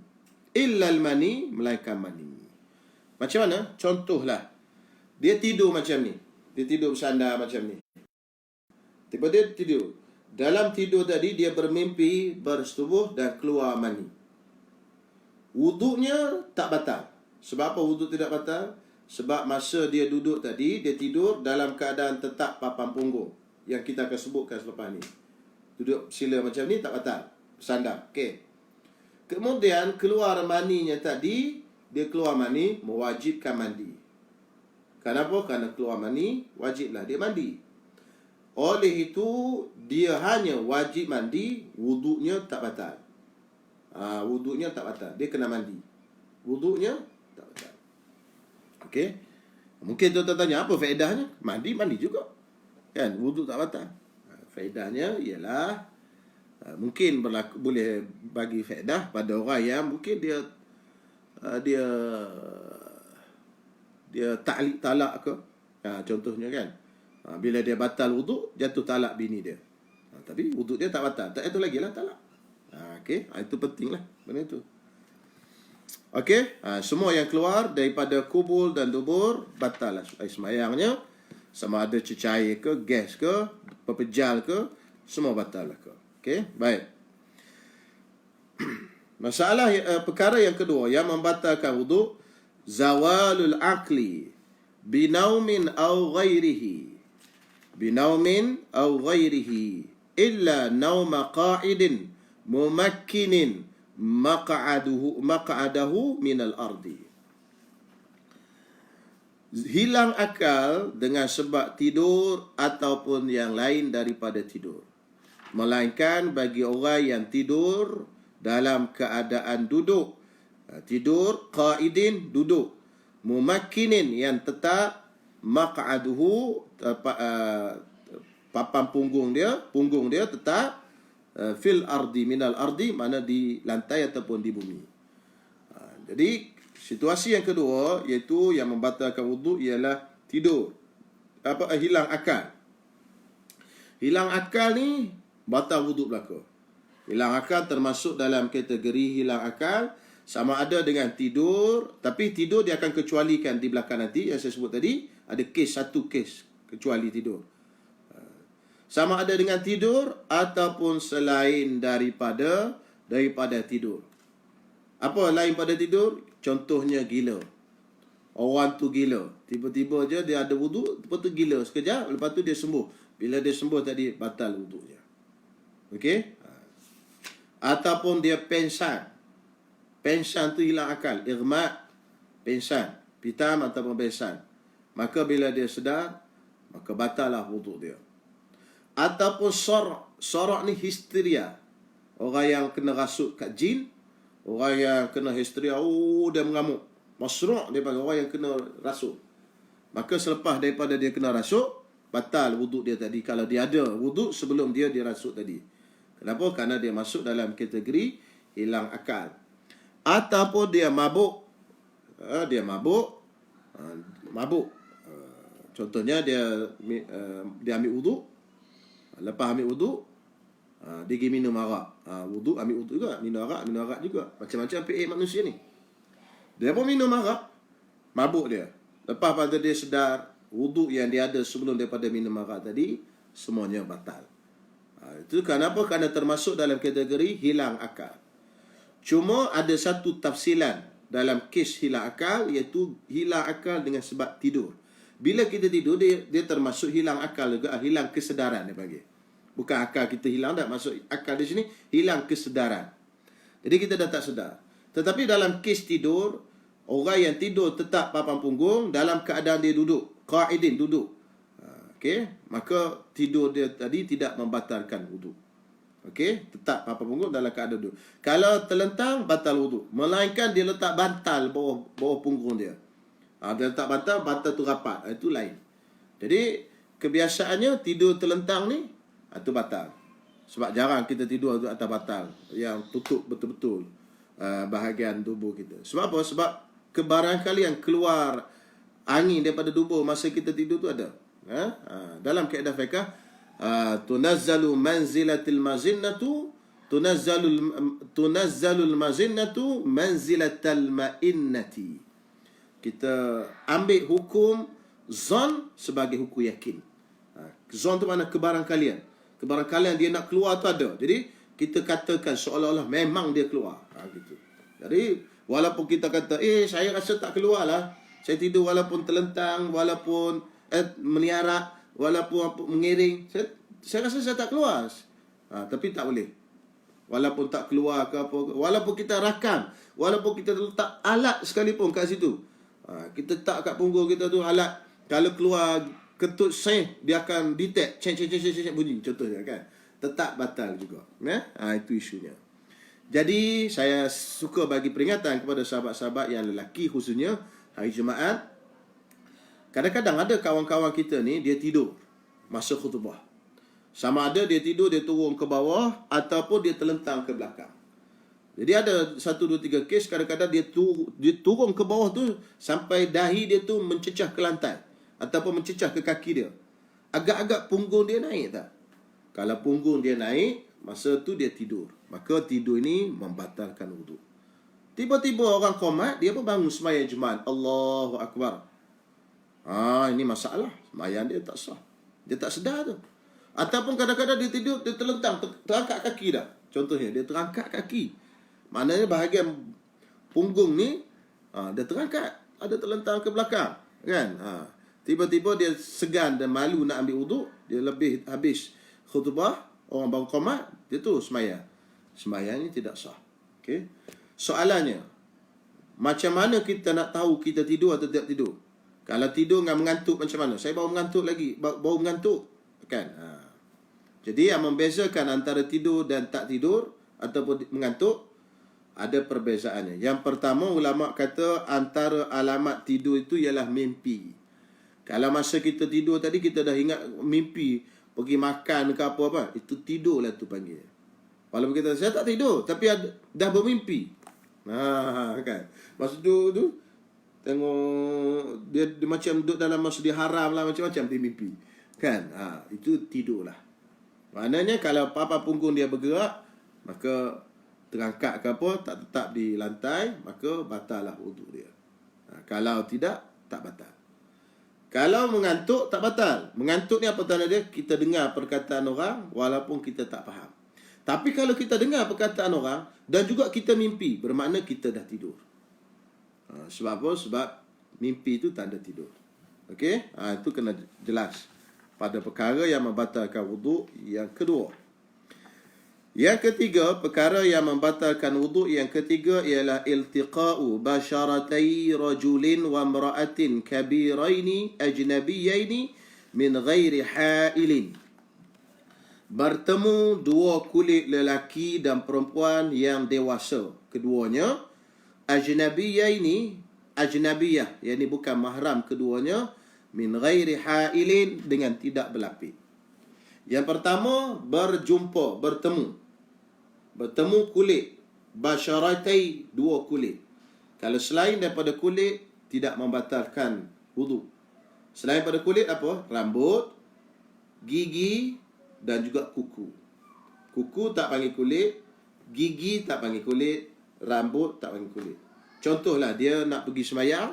Illal mani, melainkan mani. Macam mana? Contohlah. Dia tidur macam ni. Dia tidur bersandar macam ni. Tiba-tiba dia tidur. Dalam tidur tadi, dia bermimpi, bersetubuh dan keluar mani. Wuduknya tak batal. Sebab apa wuduk tidak batal? Sebab masa dia duduk tadi, dia tidur dalam keadaan tetap papan punggung. Yang kita akan sebutkan selepas ni. Duduk sila macam ni, tak batal. Bersandar. Okey. Kemudian, keluar maninya tadi, dia keluar mani, mewajibkan mandi. Kenapa? Kerana keluar mani, wajiblah dia mandi. Oleh itu, dia hanya wajib mandi, wuduknya tak batal. Wuduknya tak batal. Dia kena mandi. Wuduknya tak batal. Okey? Mungkin tuan-tuan tanya, apa faedahnya? Mandi juga. Kan? Wuduk tak batal. Faedahnya ialah, mungkin boleh bagi faedah pada orang yang mungkin dia talak ke. Contohnya kan, bila dia batal wuduk, jatuh talak bini dia. Tapi wuduk dia tak batal. Tak itu lagi lah talak. Okey, itu penting lah benda itu. Okey, semua yang keluar daripada kubul dan dubur batal lah semayangnya. Sama ada cecair ke, gas ke, pepejal ke, semua batal lah ke. Okey, baik. Masalah perkara yang kedua yang membatalkan wuduk, zawalul aqli binaumin aw ghairihi. Binaumin aw ghairihi illa nauma qa'idin mumakkinin maq'adahu minal ardi. Hilang akal dengan sebab tidur ataupun yang lain daripada tidur. Melainkan bagi orang yang tidur dalam keadaan duduk. Tidur, qaidin, duduk. Mumakkinin, yang tetap. Maq'aduhu, papan punggung dia tetap. Fil ardi, minal ardi, mana di lantai ataupun di bumi. Jadi situasi yang kedua, iaitu yang membatalkan wuduk, ialah tidur. Hilang akal. Hilang akal ni batal wuduk berlaku. Hilang akal termasuk dalam kategori hilang akal, sama ada dengan tidur, tapi tidur dia akan kecualikan di belakang nanti yang saya sebut tadi. Ada satu kes kecuali tidur. Sama ada dengan tidur ataupun selain daripada tidur. Apa lain pada tidur? Contohnya gila. Orang tu gila. Tiba-tiba je dia ada wuduk, lepas tu gila sekejap, lepas tu dia sembuh. Bila dia sembuh tadi, batal wuduknya. Okey? Ataupun dia pensan. Pensan tu hilang akal. Irma', pensan. Pitam ataupun pensan. Maka bila dia sedar, maka batal lah wuduk dia. Ataupun sorak. Sorak ni histeria. orang yang kena rasuk kat jin, orang yang kena histeria, dia mengamuk. Masru' dia panggil orang yang kena rasuk. Maka selepas daripada dia kena rasuk, batal wuduk dia tadi kalau dia ada wuduk sebelum dia dirasuk tadi. Kenapa? Kerana dia masuk dalam kategori hilang akal. Ataupun dia mabuk. Mabuk. Contohnya dia ambil wuduk. Lepas ambil wuduk, dia pergi minum arak. Wuduk ambil wuduk juga, minum arak juga. Macam-macam PA manusia ni. Dia pun minum arak, mabuk dia. Lepas pada dia sedar wuduk yang dia ada sebelum daripada minum arak tadi, semuanya batal. Itu kenapa? Kerana termasuk dalam kategori hilang akal. Cuma ada satu tafsilan dalam kes hilang akal, iaitu hilang akal dengan sebab tidur. Bila kita tidur, dia termasuk hilang akal juga, hilang kesedaran dia panggil. Bukan akal kita hilang, tak masuk akal di sini, hilang kesedaran. Jadi kita dah tak sedar. Tetapi dalam kes tidur, orang yang tidur tetap papan punggung dalam keadaan dia duduk, qa'idin, duduk. Okey, maka tidur dia tadi tidak membatalkan wuduk. Okey, tetap papan punggung dalam keadaan duduk. Kalau terlentang, batal wuduk. Melainkan dia letak bantal bawah punggung dia. Dia letak bantal tu rapat. Itu lain. Jadi, kebiasaannya tidur terlentang ni, itu batal. Sebab jarang kita tidur tu atas bantal yang tutup betul-betul bahagian tubuh kita. Sebab apa? Sebab kebarangkali yang keluar angin daripada tubuh masa kita tidur tu ada. Dalam kaedah fiqh, tunazzalu manzilatil mazinnatu tunazzalul mazinnatu manzilatal ma'innati. Kita ambil hukum zon sebagai hukum yakin. Zon tu mana kebarangkalian. Kebarangkalian dia nak keluar tu ada. Jadi kita katakan seolah-olah memang dia keluar. Gitu. Jadi walaupun kita kata, saya rasa tak keluar lah. Saya tidur walaupun terlentang, walaupun meniarak, walaupun mengiring. Saya rasa saya tak keluar. Tapi tak boleh. Walaupun tak keluar ke apa, walaupun kita rakam, walaupun kita letak alat sekalipun kat situ. Kita tak kat punggung kita tu alat, kalau keluar ketut sen, dia akan detect cek bunyi contohnya kan. Tetap batal juga. Itu isunya. Jadi saya suka bagi peringatan kepada sahabat-sahabat yang lelaki khususnya hari Jumaat. Kadang-kadang ada kawan-kawan kita ni dia tidur masa khutbah. Sama ada dia tidur, dia turun ke bawah ataupun dia terlentang ke belakang. Jadi ada 1, 2, 3 kes kadang-kadang dia turun ke bawah tu sampai dahi dia tu mencecah ke lantai ataupun mencecah ke kaki dia. Agak-agak punggung dia naik tak? Kalau punggung dia naik, masa tu dia tidur. Maka tidur ini membatalkan wuduk. Tiba-tiba orang qomat, dia pun bangun sembahyang Jumaat. Allahu Akbar. Ini masalah. Sembahyang dia tak sah. Dia tak sedar tu. Ataupun kadang-kadang dia tidur, dia terlentang, terangkat kaki dah. Contohnya, dia terangkat kaki. Maknanya bahagian punggung ni dia terangkat, ada terlentang ke belakang kan. Tiba-tiba dia segan dan malu nak ambil wuduk, dia lebih habis khutbah, orang baru qomat, dia tu sembahyang. Sembahyang ni tidak sah. Okey. Soalannya, macam mana kita nak tahu kita tidur atau tidak tidur? Kalau tidur dengan mengantuk macam mana? Saya baru mengantuk lagi, baru mengantuk kan. Jadi yang membezakan antara tidur dan tak tidur ataupun mengantuk, ada perbezaannya. Yang pertama, ulama kata antara alamat tidur itu ialah mimpi. Kalau masa kita tidur tadi kita dah ingat mimpi, pergi makan ke apa-apa, itu tidurlah tu panggil. Walaupun kita saya tak tidur tapi dah bermimpi. Kan. Masa tu tengok dia macam duduk dalam masjid haram lah, macam-macam dia mimpi. Kan? Itu tidurlah. Maknanya kalau apa-apa punggung dia bergerak, maka terangkat ke apa, tak tetap di lantai, maka batal lah wuduk dia. Kalau tidak, tak batal. Kalau mengantuk, tak batal. Mengantuk ni apa tanda dia? Kita dengar perkataan orang walaupun kita tak faham. Tapi kalau kita dengar perkataan orang dan juga kita mimpi, bermakna kita dah tidur. Sebab apa? Sebab mimpi itu tanda tidur. Okey? Itu kena jelas pada perkara yang membatalkan wuduk yang kedua. Yang ketiga, perkara yang membatalkan wuduk yang ketiga ialah iltiqa'u basyaratai rajulin wa imra'atin kabiraini ajnabiyaini min ghairi ha'ilin. bertemu dua kulit lelaki dan perempuan yang dewasa. Keduanya ajnabiyah, yakni bukan mahram keduanya, min ghairi hailin, dengan tidak berlapik. Yang pertama, bertemu kulit, basyaratai, dua kulit. Kalau selain daripada kulit, tidak membatalkan wudu. Selain pada kulit apa? Rambut, gigi dan juga kuku. Kuku tak panggil kulit, gigi tak panggil kulit, rambut tak panggil kulit. Contohlah, dia nak pergi sembahyang,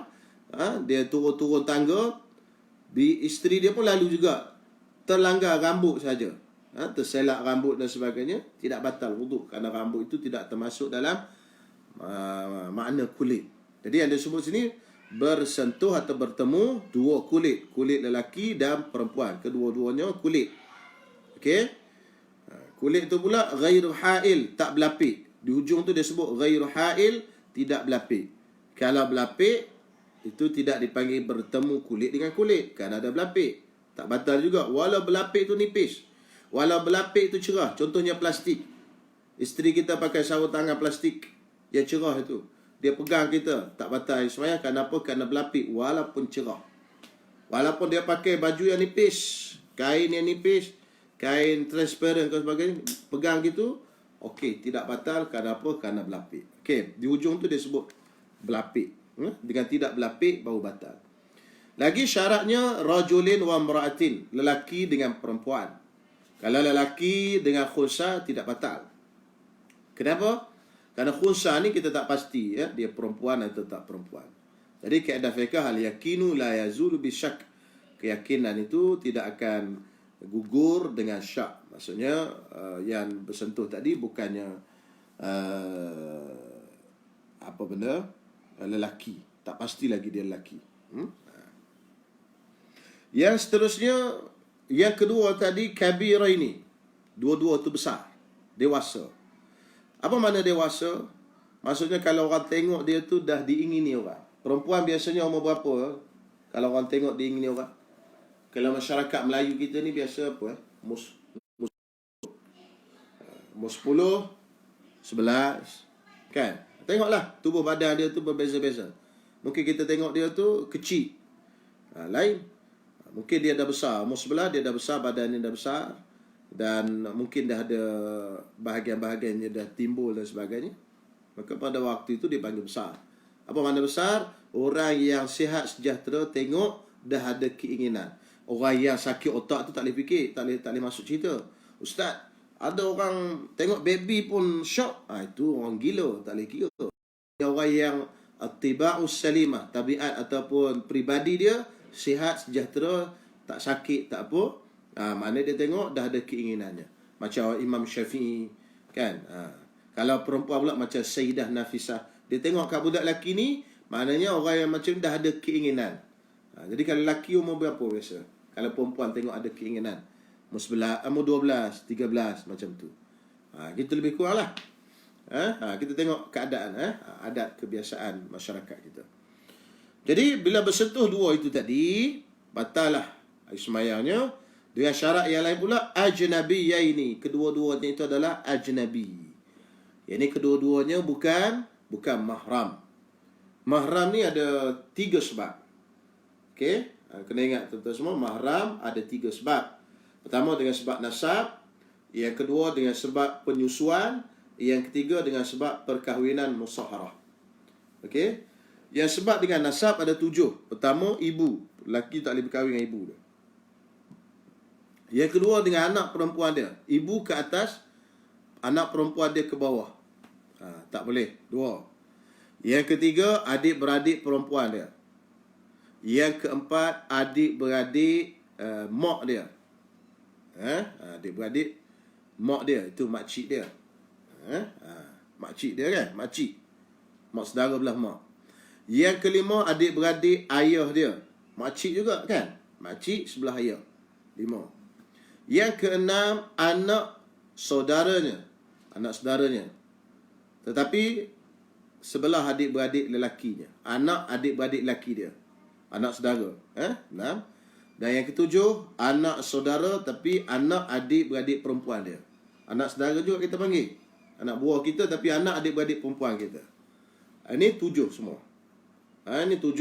dia turun-turun tangga, isteri dia pun lalu juga, terlanggar rambut saja, terselak rambut dan sebagainya, tidak batal wudu, kerana rambut itu tidak termasuk dalam makna kulit. Jadi yang disebut sini, bersentuh atau bertemu dua kulit, kulit lelaki dan perempuan, kedua-duanya kulit. Okey, kulit itu pula ghairu hail, tak berlapik. Di hujung tu dia sebut ghairu hail, tidak berlapik. Kalau berlapik, itu tidak dipanggil bertemu kulit dengan kulit, kerana ada berlapik, tak batal juga. Walau berlapik itu nipis, walau berlapik itu cerah. Contohnya plastik. Isteri kita pakai sarung tangan plastik yang cerah itu, dia pegang kita, tak batal sembahyang. Kenapa? Kerana berlapik walaupun cerah. Walaupun dia pakai baju yang nipis, kain yang nipis, kain transparent dan sebagainya, pegang gitu, okey, tidak batal. Kenapa? Kerana berlapik. Okey, di hujung tu dia sebut berlapik. Dengan tidak berlapik baru batal. Lagi syaratnya rajulin wa imra'atin, lelaki dengan perempuan. Kalau lelaki dengan khunsa tidak batal. Kenapa? Kerana khunsa ni kita tak pasti, dia perempuan atau tak perempuan. Jadi kaedah fiqh al-yakinu la yazulu bisyak. Keyakinan itu tidak akan gugur dengan syak. Maksudnya yang bersentuh tadi bukannya apa benda, lelaki. Tak pasti lagi dia lelaki. Yang seterusnya, yang kedua tadi, kabira ini. Dua-dua tu besar, dewasa. Apa makna dewasa? Maksudnya kalau orang tengok dia tu dah diingini orang. Perempuan biasanya umur berapa? Kalau orang tengok diingini orang. Kalau masyarakat Melayu kita ni biasa apa? Umur 10, 11. Kan? Tengoklah, tubuh badan dia tu berbeza-beza. Mungkin kita tengok dia tu kecil. Lain. Mungkin dia dah besar. Umur 11 dia dah besar, badannya dah besar. Dan mungkin dah ada bahagian-bahagiannya dah timbul dan sebagainya. Maka pada waktu itu dipanggil besar. Apa makna besar? Orang yang sihat sejahtera tengok dah ada keinginan. Orang yang sakit otak tu tak boleh fikir, tak boleh masuk cerita. Ustaz, ada orang tengok baby pun syok. Itu orang gila, tak boleh kira. Orang yang tiba'us salimah, tabiat ataupun peribadi dia sihat sejahtera, tak sakit, tak apa. Mana dia tengok dah ada keinginannya. Macam Imam Syafi'i, kan? Kalau perempuan pula macam Sayyidah Nafisah, dia tengok kat budak lelaki ni, maknanya orang yang macam dah ada keinginan. Jadi kalau lelaki umur berapa biasa? Kalau perempuan tengok ada keinginan, umur 12, 13, macam tu. Kita lebih kurang lah. Kita tengok keadaan, adat kebiasaan masyarakat kita. Jadi bila bersentuh dua itu tadi, batal lah sembahyangnya. Dengan syarat yang lain pula, ajnabiyaini, kedua-duanya itu adalah ajnabi. Yang ini kedua-duanya bukan mahram. Mahram ni ada 3 sebab. Okey, kena ingat tuan-tuan semua, mahram ada 3 sebab. Pertama dengan sebab nasab, yang kedua dengan sebab penyusuan, yang ketiga dengan sebab perkahwinan musaharah. Okey, yang sebab dengan nasab ada 7. Pertama, ibu. Lelaki tak boleh berkahwin dengan ibu dia. Yang kedua dengan anak perempuan dia. Ibu ke atas, anak perempuan dia ke bawah. Tak boleh. 2. Yang ketiga, adik-beradik perempuan dia. Yang keempat, adik-beradik mak dia. Adik-beradik mak dia. Itu makcik dia. Makcik dia kan? Makcik. Mak saudara belah mak. Yang kelima, adik-beradik ayah dia. Makcik juga kan? Makcik sebelah ayah. 5. Yang keenam, anak saudaranya. Anak saudaranya. Tetapi sebelah adik-beradik lelakinya. Anak adik-beradik lelaki dia. Anak saudara. 6. Dan yang ketujuh, anak saudara tapi anak adik-beradik perempuan dia. Anak saudara juga kita panggil. Anak buah kita tapi anak adik-beradik perempuan kita. Ini 7 semua. Ini 7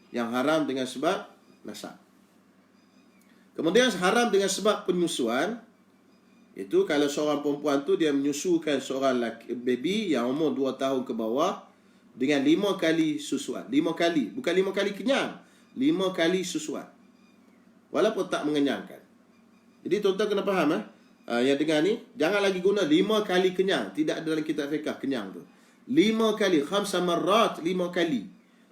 yang haram dengan sebab nasab. Kemudian haram dengan sebab penyusuan. Itu kalau seorang perempuan tu dia menyusukan seorang baby yang umur 2 tahun ke bawah dengan 5 kali susuan. 5 kali. Bukan 5 kali kenyang. 5 kali susuan. Walaupun tak mengenyangkan. Jadi tuan-tuan kena faham yang dengar ni, jangan lagi guna 5 kali kenyang. Tidak ada dalam kitab fiqh kenyang tu. 5 kali, khamsa marrat, 5 kali.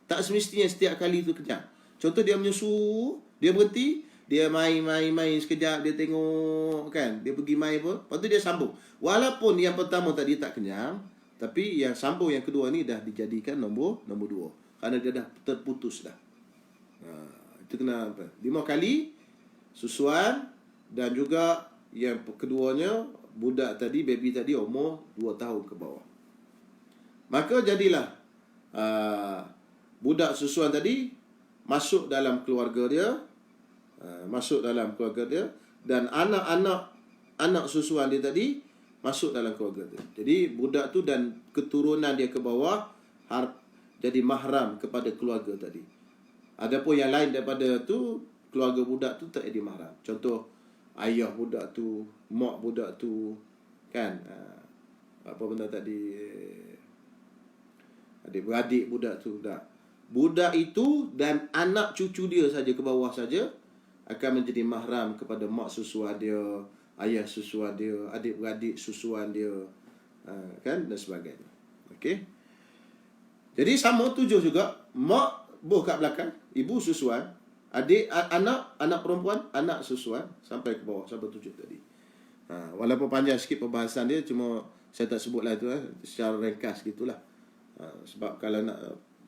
Tak semestinya setiap kali tu kenyang. Contoh dia menyusu, dia berhenti, dia main sekejap, dia tengok kan, dia pergi main pun, lepas tu dia sambung. Walaupun yang pertama tadi tak kenyang, tapi yang sambung yang kedua ni dah dijadikan nombor 2. Kerana dia dah terputus dah. Itu kena apa? 5 kali susuan dan juga yang keduanya budak tadi, baby tadi umur 2 tahun ke bawah. Maka jadilah budak susuan tadi masuk dalam keluarga dia, dan anak susuan dia tadi masuk dalam keluarga dia. Jadi budak tu dan keturunan dia ke bawah jadi mahram kepada keluarga tadi. Adapun yang lain daripada tu, keluarga budak tu tak jadi mahram. Contoh ayah budak tu, mak budak tu, kan, apa benda tadi, adik-beradik budak tu, tak. Budak itu dan anak cucu dia saja ke bawah saja akan menjadi mahram kepada mak susuan dia, ayah susuan dia, adik-beradik susuan dia, kan, dan sebagainya. Okey. Jadi sama 7 juga, mak buh kat belakang, ibu susuan, anak perempuan, anak susuan, sampai ke bawah, sampai 7 tadi. Walaupun panjang sikit perbahasan dia, cuma saya tak sebutlah itu secara ringkas gitulah. Sebab kalau nak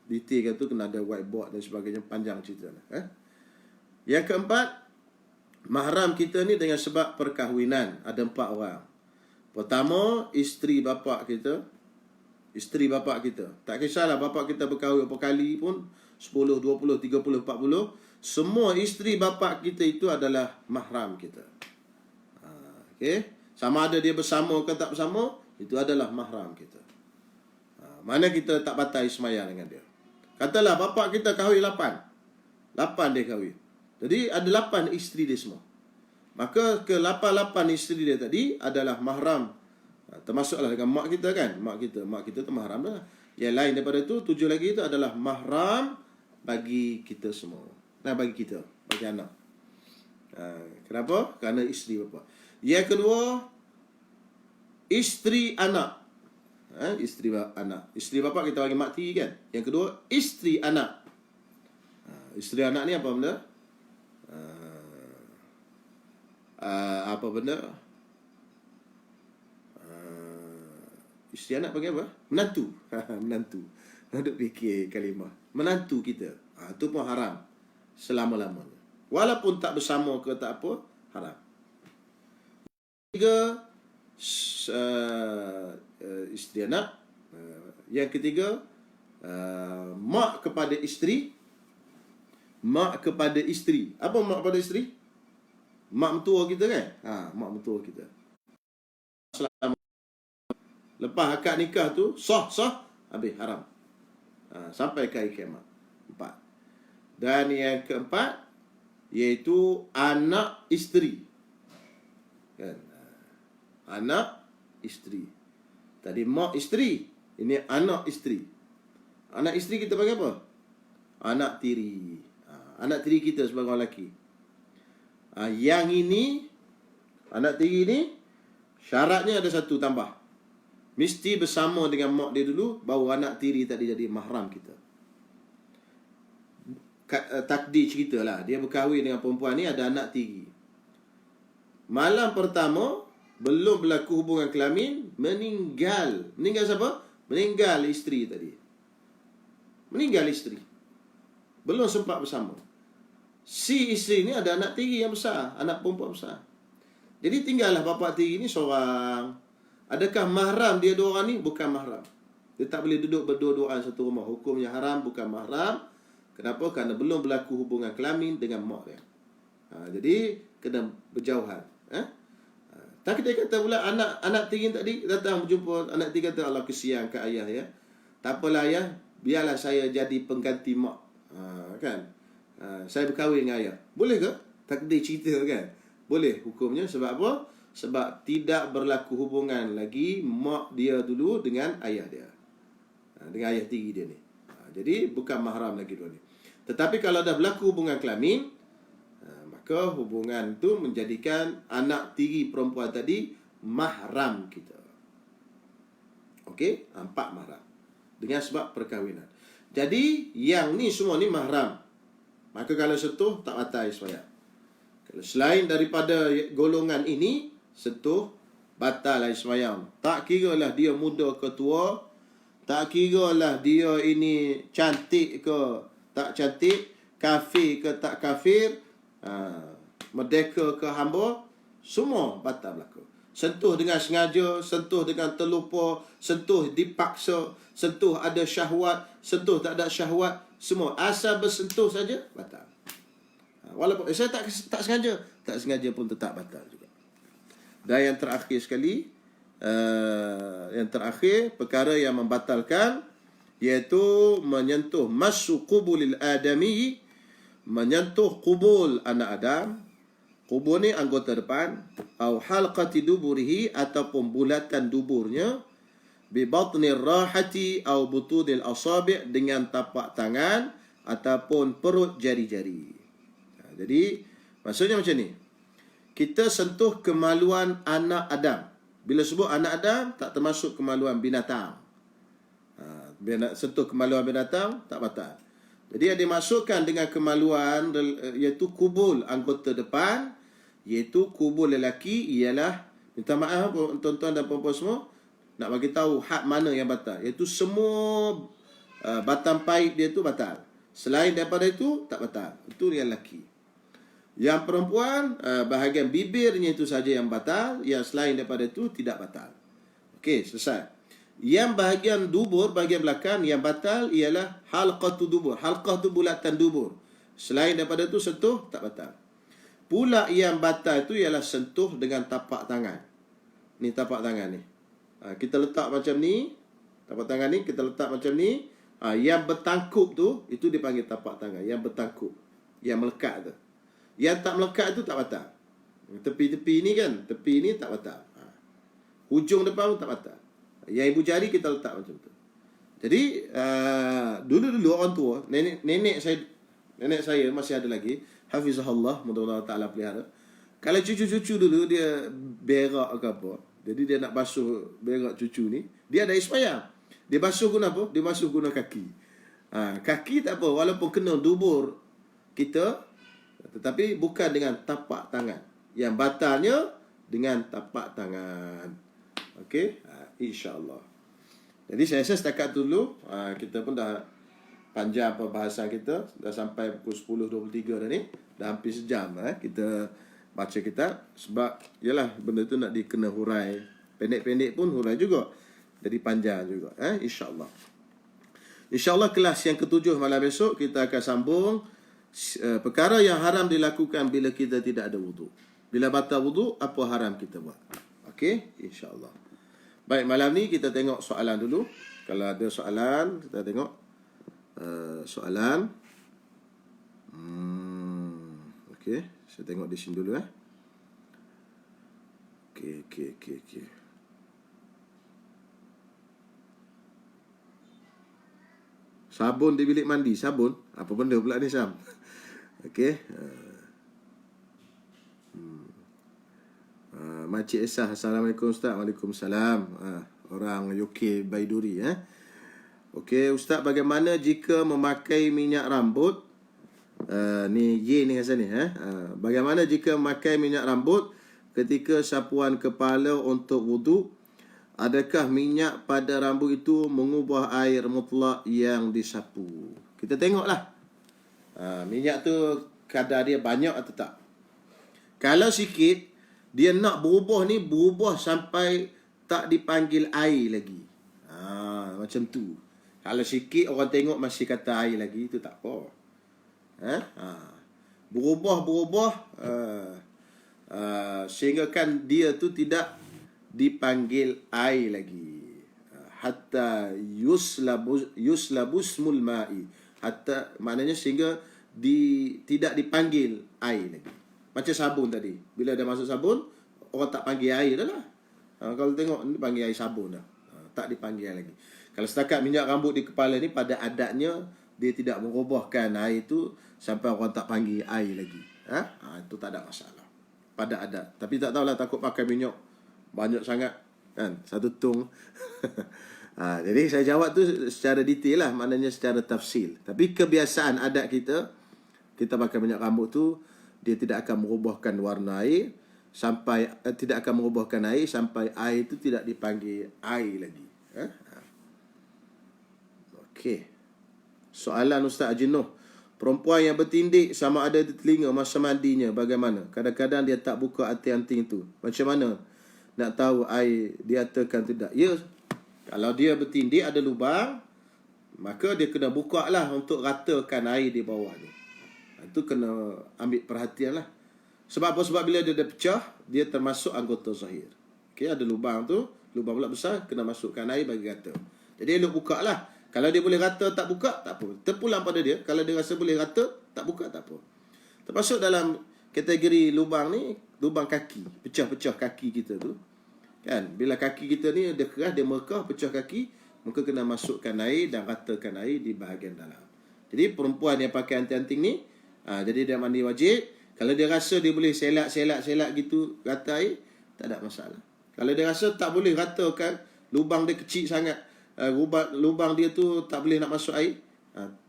detail tu kena ada whiteboard dan sebagainya, panjang cerita. Yang keempat, mahram kita ni dengan sebab perkahwinan. Ada 4 orang. Pertama, isteri bapa kita. Isteri bapa kita. Tak kisahlah bapa kita berkahwin berapa kali pun, 10, 20, 30, 40. Semua isteri bapa kita itu adalah mahram kita. Okey. Sama ada dia bersama ke tak bersama, itu adalah mahram kita. Mana kita tak batal ismayah dengan dia. Katalah bapa kita kahwin 8. 8 dia kahwin. Jadi ada 8 isteri dia semua. Maka ke 8 isteri dia tadi adalah mahram. Termasuklah dengan mak kita kan. Mak kita tu mahram dah. Yang lain daripada tu, 7 lagi itu adalah mahram bagi kita semua. Nah, bagi kita, bagi anak. Kenapa? Kerana isteri bapa. Yang kedua, isteri anak. Isteri anak. Isteri bapa kita panggil mak tiri kan. Yang kedua, isteri anak. Isteri anak ni apa benda? Apa benda? Isteri anak panggil apa? Menantu. Menantu. Nak fikir kalimah. Menantu kita. Itu pun haram selama-lamanya. Walaupun tak bersama ke tak apa, haram. Ketiga, isteri anak. Yang ketiga, mak kepada isteri. Mak kepada isteri. Apa mak kepada isteri? Mak mentua kita kan? Mak mentua kita. Lepas akad nikah tu, sah, habis haram. Sampai ke hari kiamat. 4. Dan yang keempat, iaitu anak isteri. Kan? Anak isteri. Tadi mak isteri. Ini anak isteri. Anak isteri kita panggil apa? Anak tiri. Anak tiri kita sebagai orang lelaki. Yang ini, anak tiri ni, syaratnya ada satu tambah. Mesti bersama dengan mak dia dulu, baru anak tiri tadi jadi mahram kita. Takdir ceritalah, dia berkahwin dengan perempuan ni, ada anak tiri. Malam pertama, belum berlaku hubungan kelamin, meninggal. Meninggal siapa? Meninggal isteri tadi. Meninggal isteri. Belum sempat bersama. Si isteri ni ada anak tiri yang besar, anak perempuan besar. Jadi tinggallah bapa tiri ni seorang. Adakah mahram dia 2 orang ni? Bukan mahram. Dia tak boleh duduk berdua-duaan satu rumah. Hukumnya haram, bukan mahram. Kenapa? Kerana belum berlaku hubungan kelamin dengan mak dia. Jadi kena berjauhan. Tak kita kata pula anak tiri tadi datang berjumpa anak tiri kata, Allah kesian kat ayah ya. Tak apalah ayah, biarlah saya jadi pengganti mak. Kan? Saya berkahwin dengan ayah. Boleh ke? Takdir cerita kan? Boleh hukumnya. Sebab apa? Sebab tidak berlaku hubungan lagi mak dia dulu dengan ayah dia. Dengan ayah tiri dia ni. Jadi bukan mahram lagi dua ni. Tetapi kalau dah berlaku hubungan kelamin, maka hubungan tu menjadikan anak tiri perempuan tadi mahram kita. Okey? 4 mahram. Dengan sebab perkahwinan. Jadi yang ni semua ni mahram. Maka kalau sentuh tak batal sembahyang. Kalau selain daripada golongan ini, sentuh batal sembahyang. Tak kira lah dia muda ke tua, tak kira lah dia ini cantik ke tak cantik, kafir ke tak kafir, merdeka ke hamba, semua batal berlaku. Sentuh dengan sengaja, sentuh dengan terlupa, sentuh dipaksa, sentuh ada syahwat, sentuh tak ada syahwat, semua asal bersentuh saja batal. Walaupun saya tak sengaja pun tetap batal juga. Dan yang terakhir sekali, perkara yang membatalkan, iaitu menyentuh masu qubulil adami, menyentuh kubul anak Adam. Kubul ni anggota depan, au halqati duburihi, ataupun bulatan duburnya, bi batnir rahati au butudil asabi', dengan tapak tangan ataupun perut jari-jari. Jadi maksudnya macam ni, kita sentuh kemaluan anak Adam. Bila sebut anak Adam, tak termasuk kemaluan binatang. Sentuh kemaluan binatang tak batal. Jadi yang dimasukkan dengan kemaluan iaitu kubul anggota depan, iaitu kubul lelaki, ialah, minta maaf tuan-tuan dan puan-puan semua, nak bagi tahu had mana yang batal, iaitu semua batang paip dia tu batal. Selain daripada itu tak batal. Itu yang lelaki. Yang perempuan, bahagian bibirnya itu saja yang batal, yang selain daripada itu tidak batal. Okey, selesai. Yang bahagian dubur, bahagian belakang, yang batal ialah halqatu dubur. Halqah tu bulatan dubur. Selain daripada itu sentuh tak batal. Pula yang batal itu ialah sentuh dengan tapak tangan. Ni tapak tangan ni. Kita letak macam ni. Tapak tangan ni kita letak macam ni. Yang bertangkup tu, itu dipanggil tapak tangan. Yang bertangkup, yang melekat tu. Yang tak melekat tu tak batal. Tepi-tepi ni kan, tepi ni tak batal. Hujung depan pun tak batal. Yang ibu jari kita letak macam tu. Jadi dulu-dulu orang tua, nenek saya masih ada lagi, hafizahullah, mudah-mudahan Allah Taala pelihara. Kalau cucu-cucu dulu dia berak ke apa, jadi dia nak basuh berak cucu ni, dia ada sembahyang. Dia basuh guna apa? Dia basuh guna kaki. Kaki tak apa, walaupun kena dubur kita, tetapi bukan dengan tapak tangan. Yang batalnya dengan tapak tangan. Okey, insya-Allah. Jadi saya rasa setakat dulu, kita pun dah panjang perbahasan kita, dah sampai pukul 10.23 dah ni, dah hampir sejam kita baca kitab. Sebab yalah, benda tu nak dikena hurai, pendek-pendek pun hurai juga, jadi panjang juga, insya-Allah. InsyaAllah kelas yang ke-7 malam besok kita akan sambung perkara yang haram dilakukan bila kita tidak ada wudu. Bila batal wudu, apa haram kita buat. Okey, insya-Allah. Baik, malam ni kita tengok soalan dulu. Kalau ada soalan, kita tengok soalan. Okey, saya tengok di sini dulu Okey. Sabun di bilik mandi, sabun? Apa benda pula ni, Sam? Okey. Makcik Esah, Assalamualaikum Ustaz. Waalaikumsalam. Orang UK Baiduri. Okey, Ustaz, bagaimana jika memakai minyak rambut? Ni Y ni Hasan ni. Bagaimana jika memakai minyak rambut ketika sapuan kepala untuk wudu? Adakah minyak pada rambut itu mengubah air mutlak yang disapu? Kita tengoklah. Minyak tu kadar dia banyak atau tak. Kalau sikit, dia nak berubah ni, berubah sampai tak dipanggil air lagi. Macam tu. Kalau sikit orang tengok masih kata air lagi, itu tak apa. Berubah sehingga kan dia tu tidak dipanggil air lagi. Hatta yuslabusmul ma'i. Hatta maknanya sehingga tidak dipanggil air lagi. Macam sabun tadi. Bila dah masuk sabun, orang tak panggil air dah lah. Kalau tengok ni panggil air sabun dah. Tak dipanggil lagi. Kalau setakat minyak rambut di kepala ni, pada adatnya dia tidak merubahkan air tu sampai orang tak panggil air lagi. Itu tak ada masalah pada adat. Tapi tak tahulah, takut pakai minyak banyak sangat kan, satu tung. Jadi saya jawab tu secara detail lah, maknanya secara tafsil. Tapi kebiasaan adat kita pakai minyak rambut tu, dia tidak akan merubahkan warna air sampai tidak akan merubahkan air sampai air itu tidak dipanggil air lagi. Okey. Soalan Ustaz Jenuh. Perempuan yang bertindik sama ada di telinga masa mandinya bagaimana? Kadang-kadang dia tak buka anting-anting tu. Macam mana nak tahu air diatakan tidak? Ya, kalau dia bertindik ada lubang, maka dia kena buka lah untuk ratakan air di bawah ni. Itu kena ambil perhatian lah. Sebab apa? Sebab bila dia dah pecah, dia termasuk anggota zahir. Okey, ada lubang tu, lubang pula besar, kena masukkan air bagi rata. Jadi elok buka lah. Kalau dia boleh rata tak buka, tak apa. Terpulang pada dia. Kalau dia rasa boleh rata, tak buka, tak apa. Termasuk dalam kategori lubang ni, lubang kaki. Pecah-pecah kaki kita tu. Kan? Bila kaki kita ni dia keras, dia merekah, pecah kaki, maka kena masukkan air dan ratakan air di bahagian dalam. Jadi perempuan yang pakai anting-anting ni, jadi dia mandi wajib. Kalau dia rasa dia boleh selak gitu, rata air, tak ada masalah. Kalau dia rasa tak boleh ratakan, lubang dia kecil sangat, lubang dia tu tak boleh nak masuk air,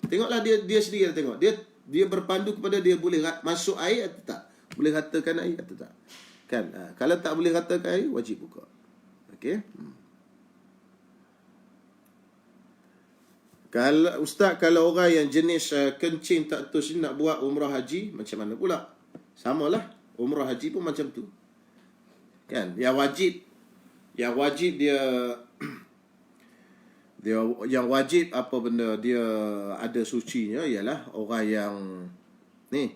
tengoklah dia sendiri lah tengok. Dia berpandu kepada dia boleh masuk air atau tak, boleh ratakan air atau tak. Kan? Kalau tak boleh ratakan air, wajib buka. Okey. Kalau Ustaz, kalau orang yang jenis kencing tak terus nak buat umrah haji, macam mana pula? Samalah, umrah haji pun macam tu. Kan? Yang wajib dia yang wajib apa benda dia ada sucinya ialah orang yang benda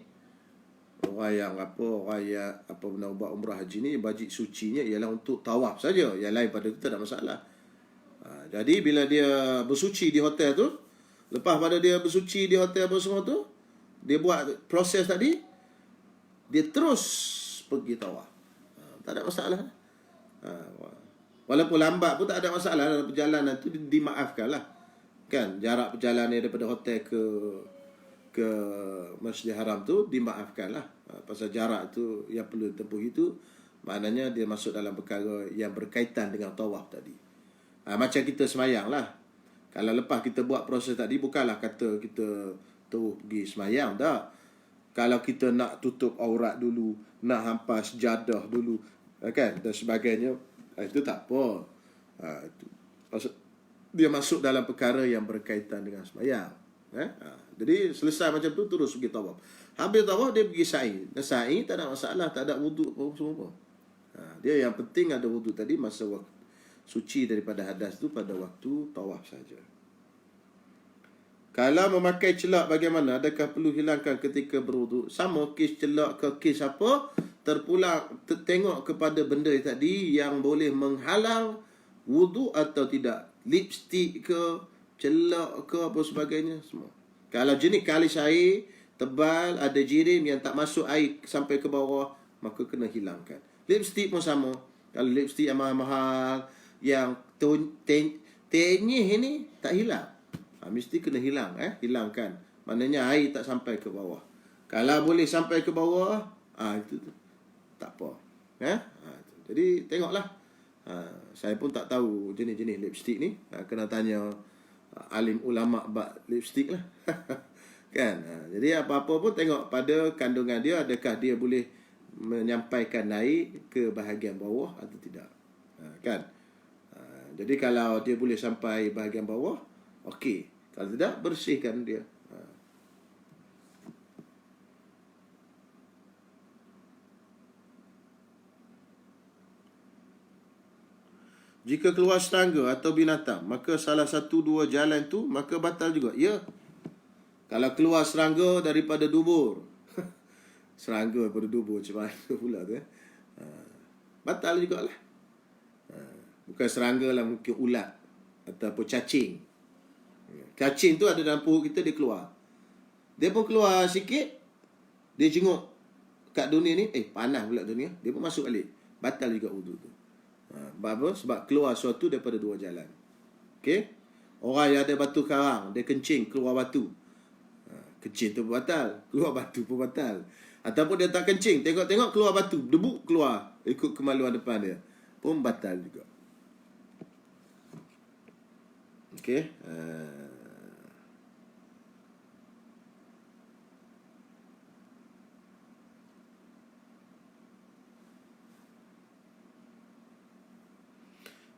buat umrah haji ni, wajib sucinya ialah untuk tawaf saja. Yang lain pada kita tak masalah. Jadi bila dia bersuci di hotel tu, lepas pada dia bersuci di hotel apa semua tu, dia buat proses tadi, dia terus pergi tawaf. Tak ada masalah. Walaupun lambat pun tak ada masalah. Dalam perjalanan tu dimaafkan lah. Kan? Jarak perjalanan daripada hotel ke Masjidil Haram tu dimaafkan lah. Pasal jarak tu yang perlu tempuh itu, maknanya dia masuk dalam perkara yang berkaitan dengan tawaf tadi. Macam kita semayang lah. Kalau lepas kita buat proses tadi, bukanlah kata kita terus pergi semayang, tak. Kalau kita nak tutup aurat dulu, nak hampas jadah dulu, kan, dan sebagainya, itu tak apa. Dia masuk dalam perkara yang berkaitan dengan semayang. Jadi selesai macam tu, terus pergi tawaf. Habis tawaf, dia pergi sa'i. Dan sa'i tak ada masalah, tak ada wuduk apa semua. Dia yang penting ada wuduk tadi masa waktu suci daripada hadas tu pada waktu tawaf saja. Kalau memakai celak bagaimana? Adakah perlu hilangkan ketika berwuduk? Sama kes celak ke kes apa, terpulang tengok kepada benda tadi yang boleh menghalang wuduk atau tidak. Lipstick ke, celak ke, apa sebagainya, semua. Kalau jenis kalis air tebal, ada jirim yang tak masuk air sampai ke bawah, maka kena hilangkan. Lipstick pun sama. Kalau lipstick yang mahal-mahal, yang tenyih ini tak hilang, mesti kena hilangkan. Maknanya air tak sampai ke bawah. Kalau boleh sampai ke bawah, itu tak apa. Jadi tengoklah. Saya pun tak tahu jenis-jenis lipstick ni. Kena tanya alim ulama bab lipstick lah. Kan? Jadi apa-apa pun tengok pada kandungan dia, adakah dia boleh menyampaikan air ke bahagian bawah atau tidak. Kan? Jadi kalau dia boleh sampai bahagian bawah, okey. Kalau tidak, bersihkan dia. Jika keluar serangga atau binatang, maka salah satu dua jalan tu, maka batal juga. Ya. Kalau keluar serangga daripada dubur. Serangga daripada dubur macam mana pula tu batal jugalah. Bukan serangga lah, mungkin ulat ataupun cacing. Cacing tu ada dalam perut kita, dia keluar. Dia pun keluar sikit, dia jenguk kat dunia ni, panas pula dunia, dia pun masuk balik. Batal juga wudu tu. Apa? Sebab keluar sesuatu daripada dua jalan. Okey? Orang yang ada batu karang, dia kencing keluar batu. Kencing tu pun batal, keluar batu pun batal. Ataupun dia tak kencing, tengok-tengok keluar batu, debu keluar, ikut kemaluan depan dia, pun batal juga. Okey?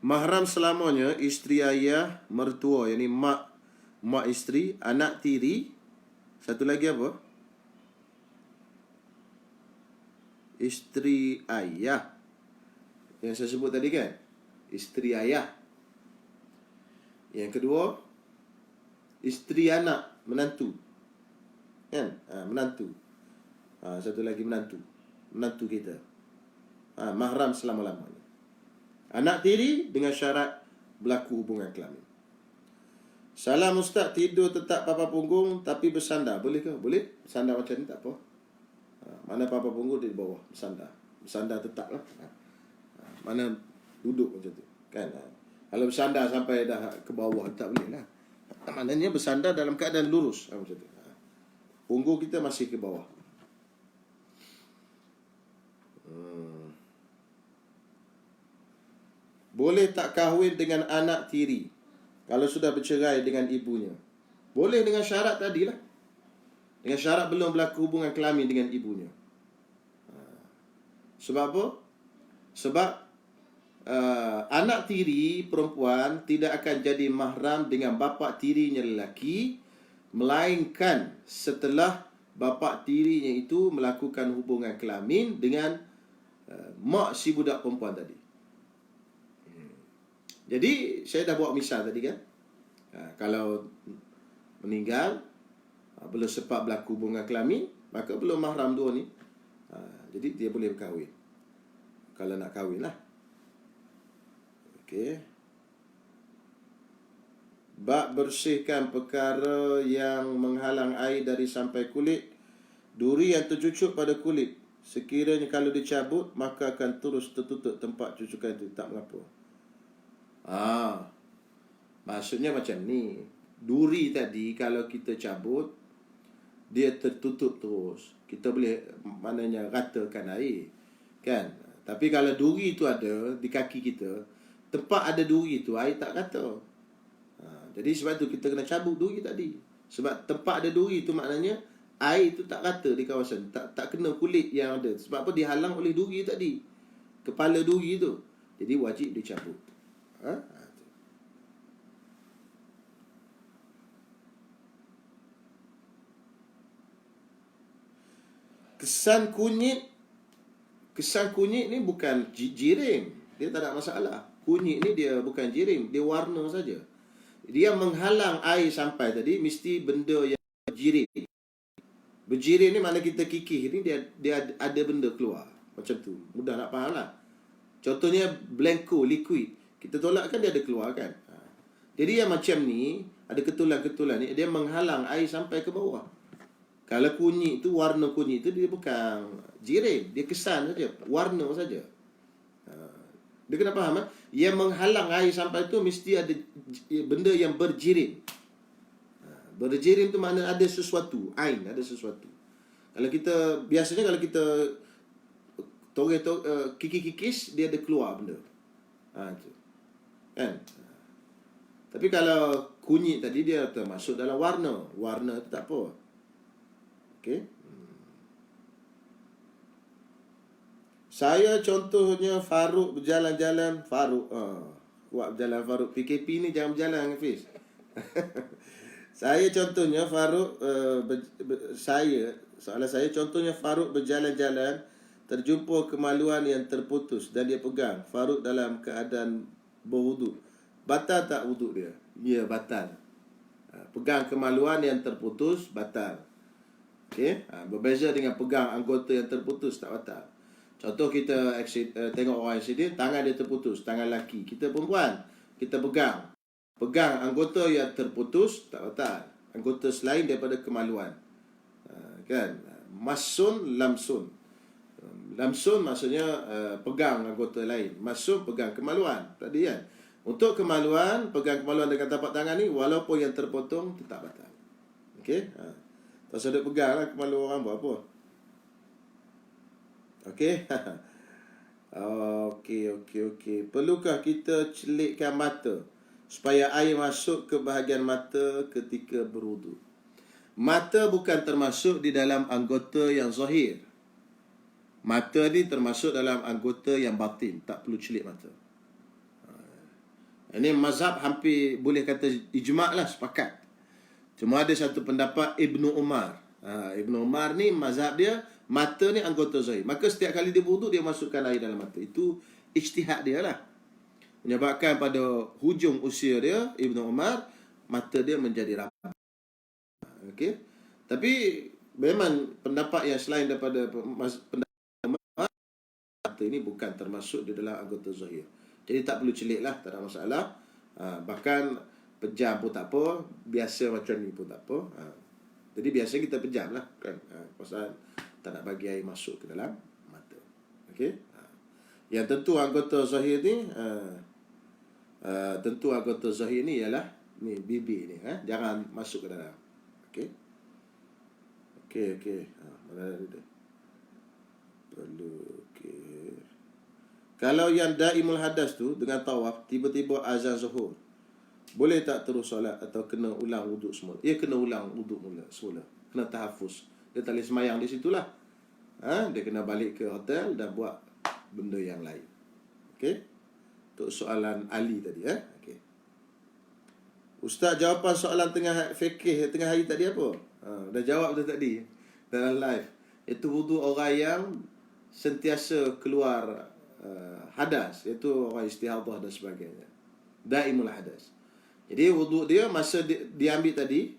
Mahram selamanya isteri ayah, mertua, yakni mak isteri, anak tiri, satu lagi apa? Isteri ayah. Yang saya sebut tadi kan? Isteri ayah. Yang kedua, isteri anak, menantu. Kan? Menantu. Satu lagi menantu. Menantu kita. Mahram selama-lamanya. Anak tiri dengan syarat berlaku hubungan kelamin. Salam Ustaz, tidur tetap papa punggung tapi bersandar. Boleh ke? Boleh. Bersandar macam ni tak apa. Mana papa punggung di bawah, bersandar. Bersandar tetap lah. Mana duduk macam tu. Kan? Kalau bersandar sampai dah ke bawah, tak boleh lah. Maknanya bersandar dalam keadaan lurus. Macam tu. Punggung kita masih ke bawah. Boleh tak kahwin dengan anak tiri kalau sudah bercerai dengan ibunya? Boleh dengan syarat tadilah. Dengan syarat belum berlaku hubungan kelamin dengan ibunya. Sebab apa? Sebab anak tiri perempuan tidak akan jadi mahram dengan bapa tirinya lelaki, melainkan setelah bapa tirinya itu melakukan hubungan kelamin dengan mak si budak perempuan tadi. Jadi, saya dah buat misal tadi kan. Kalau meninggal, belum sempat berlaku hubungan kelamin, maka belum mahram dua ni. Jadi, dia boleh berkahwin. Kalau nak kahwin lah. Okey. Bab bersihkan perkara yang menghalang air dari sampai kulit. Duri yang tercucuk pada kulit. Sekiranya kalau dicabut, maka akan terus tertutup tempat cucukan itu. Tak mengapa. Maksudnya macam ni. Duri tadi kalau kita cabut, dia tertutup terus. Kita boleh maknanya ratakan air. Kan? Tapi kalau duri itu ada di kaki kita, tempat ada duri itu air tak rata. Jadi sebab tu kita kena cabut duri tadi. Sebab tempat ada duri itu maknanya air itu tak rata di kawasan. Tak kena kulit yang ada. Sebab apa? Dihalang oleh duri tadi. Kepala duri itu. Jadi wajib dicabut. Kesan kunyit ni bukan jirim. Dia tak ada masalah. Kunyit ni dia bukan jirim, dia warna saja. Dia menghalang air sampai tadi mesti benda yang berjirim. Berjirim ni mana kita kikih ni dia ada benda keluar. Macam tu. Mudah nak faham lah. Contohnya blanco, liquid. Kita tolak kan dia ada keluar kan. Jadi yang macam ni, ada ketulan-ketulan ni, dia menghalang air sampai ke bawah. Kalau kunyit tu, warna kunyit tu dia bukan jirim. Dia kesan saja, warna saja. Dia kena faham yang menghalang air sampai tu mesti ada benda yang berjirim. Berjirim tu makna ada sesuatu, ain, ada sesuatu. Kalau kita, biasanya kalau kita kikis-kikis, dia ada keluar benda. Tu. Kan? Tapi kalau kunyit tadi dia termasuk dalam warna. Warna tu tak apa. Okey. Saya contohnya Farouk berjalan-jalan. Farouk. Kuat berjalan Farouk. PKP ni jangan berjalan, Hafiz. Saya contohnya Farouk. Soalan saya contohnya Farouk berjalan-jalan. Terjumpa kemaluan yang terputus dan dia pegang. Farouk dalam keadaan berwuduk. Batal tak wuduk dia? Ya, batal. Pegang kemaluan yang terputus batal. Okey, berbeza dengan pegang anggota yang terputus tak batal. Contoh kita tengok orang accident, tangan dia terputus, tangan lelaki. Kita perempuan, kita pegang anggota yang terputus tak batal. Anggota selain daripada kemaluan. Kan? Masun, lamsun. Lamsun maksudnya pegang anggota lain. Masun pegang kemaluan. Tadi kan. Untuk kemaluan, pegang kemaluan dengan tapak tangan ni walaupun yang terpotong tetap batal. Okey? Tak usah duk pegang lah kemaluan orang buat apa. Okey? Okey. Perlukah kita celikkan mata supaya air masuk ke bahagian mata ketika berwuduk? Mata bukan termasuk di dalam anggota yang zahir. Mata ni termasuk dalam anggota yang batin. Tak perlu celik mata. Ini mazhab hampir boleh kata ijma' lah, sepakat. Cuma ada satu pendapat Ibnu Umar. Ibnu Umar ni mazhab dia, mata ni anggota zahir. Maka setiap kali dia berwuduk, dia masukkan air dalam mata. Itu ijtihad dia lah. Menyebabkan pada hujung usia dia, Ibnu Umar, mata dia menjadi rapat. Okey. Tapi memang pendapat yang selain daripada pendapat mata ini bukan termasuk di dalam anggota zahir. Jadi tak perlu celik lah, tak ada masalah. Bahkan pejam pun tak apa, biasa macam ni pun tak apa. Jadi biasa kita pejam lah kan. Pasal tak nak bagi air masuk ke dalam mata. Okey. Yang tentu anggota zahir ni ialah ni bibir ni, jangan masuk ke dalam. Okey. Mana dia? Perlu okey. Kalau yang daimul hadas tu dengan tawaf tiba-tiba azan zuhur, boleh tak terus solat atau kena ulang wuduk semula? Ia kena ulang wuduk semula. Kena tahafuz. Dia tak boleh semayang di situlah. Dia kena balik ke hotel dan buat benda yang lain. Okey? Untuk soalan Ali tadi. Okey. Ustaz, jawapan soalan tengah fikih tengah hari tadi apa? Dah jawab tu tadi dalam live. Itu wuduk orang yang sentiasa keluar hadas. Itu orang istihadah dan sebagainya. Daimul hadas. Jadi wuduk dia masa diambil tadi,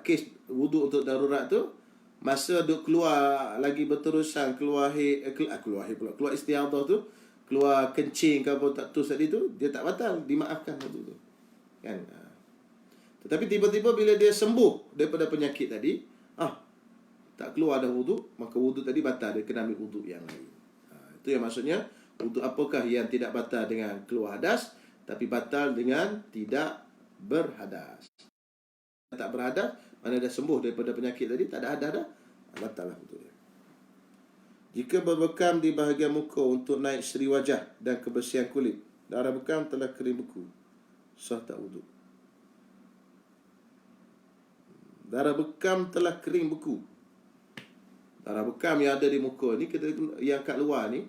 kes wuduk untuk darurat tu, masa duk keluar lagi berterusan, keluar istihadah tu, keluar kencing ke apa tak tu tadi tu, dia tak batal, dimaafkan wuduk tu. Kan? Tetapi tiba-tiba bila dia sembuh daripada penyakit tadi, tak keluar dah wuduk, maka wuduk tadi batal, dia kena ambil wuduk yang lain. Itu yang maksudnya, wuduk apakah yang tidak batal dengan keluar hadas, tapi batal dengan tidak berhadas. Tak berhadas, mana dah sembuh daripada penyakit tadi, tak ada hadas dah, batal lah wuduk dia. Jika berbekam di bahagian muka untuk naik seri wajah dan kebersihan kulit, darah bekam telah kering beku, sah tak wuduk? Darah bekam telah kering beku. Darah bekam yang ada di muka ni, yang kat luar ni,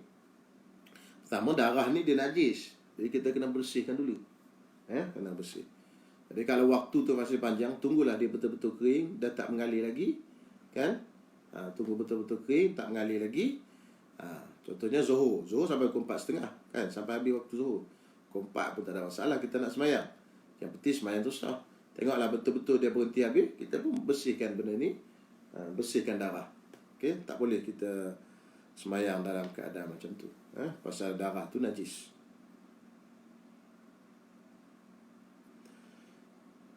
pertama darah ni dia najis. Jadi kita kena bersihkan dulu. Kena bersih. Jadi kalau waktu tu masih panjang, tunggulah dia betul-betul kering dan tak mengalir lagi. Kan? Tunggu betul-betul kering, tak mengalir lagi. Contohnya Zuhur. Zuhur sampai pukul 4.30. Kan? Sampai habis waktu Zuhur. Pukul 4 pun tak ada masalah, kita nak semayang. Yang penting semayang tu sah. Tengoklah betul-betul dia berhenti habis, kita pun bersihkan benda ni. Bersihkan darah. Okay? Tak boleh kita semayang dalam keadaan macam tu. Pasal darah tu najis.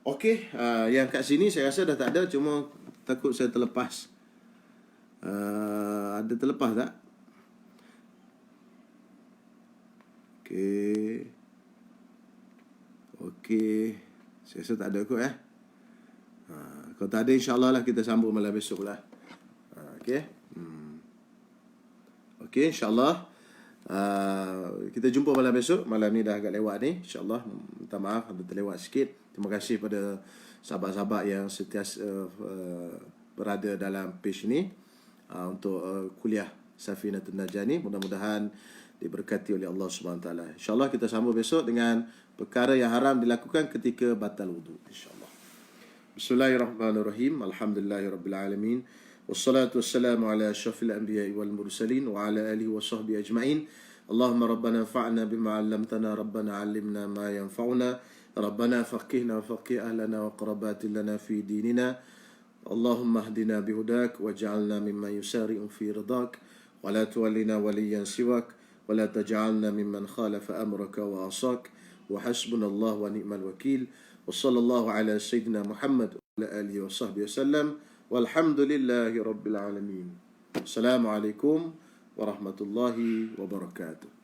Okey, yang kat sini saya rasa dah tak ada, cuma takut saya terlepas. Ada terlepas tak? Okey. Saya rasa tak ada kot kalau tak ada, insyaAllah lah kita sambung malam besok lah. Okey. Okey, insyaAllah. Kita jumpa malam besok. Malam ni dah agak lewat ni, insyaAllah. Minta maaf ada terlewat sikit. Terima kasih pada sahabat-sahabat yang sentiasa berada dalam page ni untuk kuliah Safinatun Najah ni. Mudah-mudahan diberkati oleh Allah SWT. InsyaAllah kita sambung besok dengan perkara yang haram dilakukan ketika batal wudu, insyaAllah. Bismillahirrahmanirrahim. Alhamdulillahirrabbilalamin. Wassalatu wassalamu ala asyrafil anbiya'i wal mursalin wa ala alihi wa sahbihi ajma'in. Allahumma rabbana fa'na bima 'allamtana, rabbana 'allimna ma yanfa'una, ربنا فقهنا وفقه أهلنا وقربات لنا في ديننا اللهم اهدنا بهداك واجعلنا ممن يسارع في رضاك ولا تولنا وليا سواك ولا تجعلنا ممن خالف أمرك وعصاك وحسبنا الله ونعم الوكيل وصلى الله على سيدنا محمد وعلى آله وصحبه وسلم والحمد لله رب العالمين. السلام عليكم ورحمة الله وبركاته.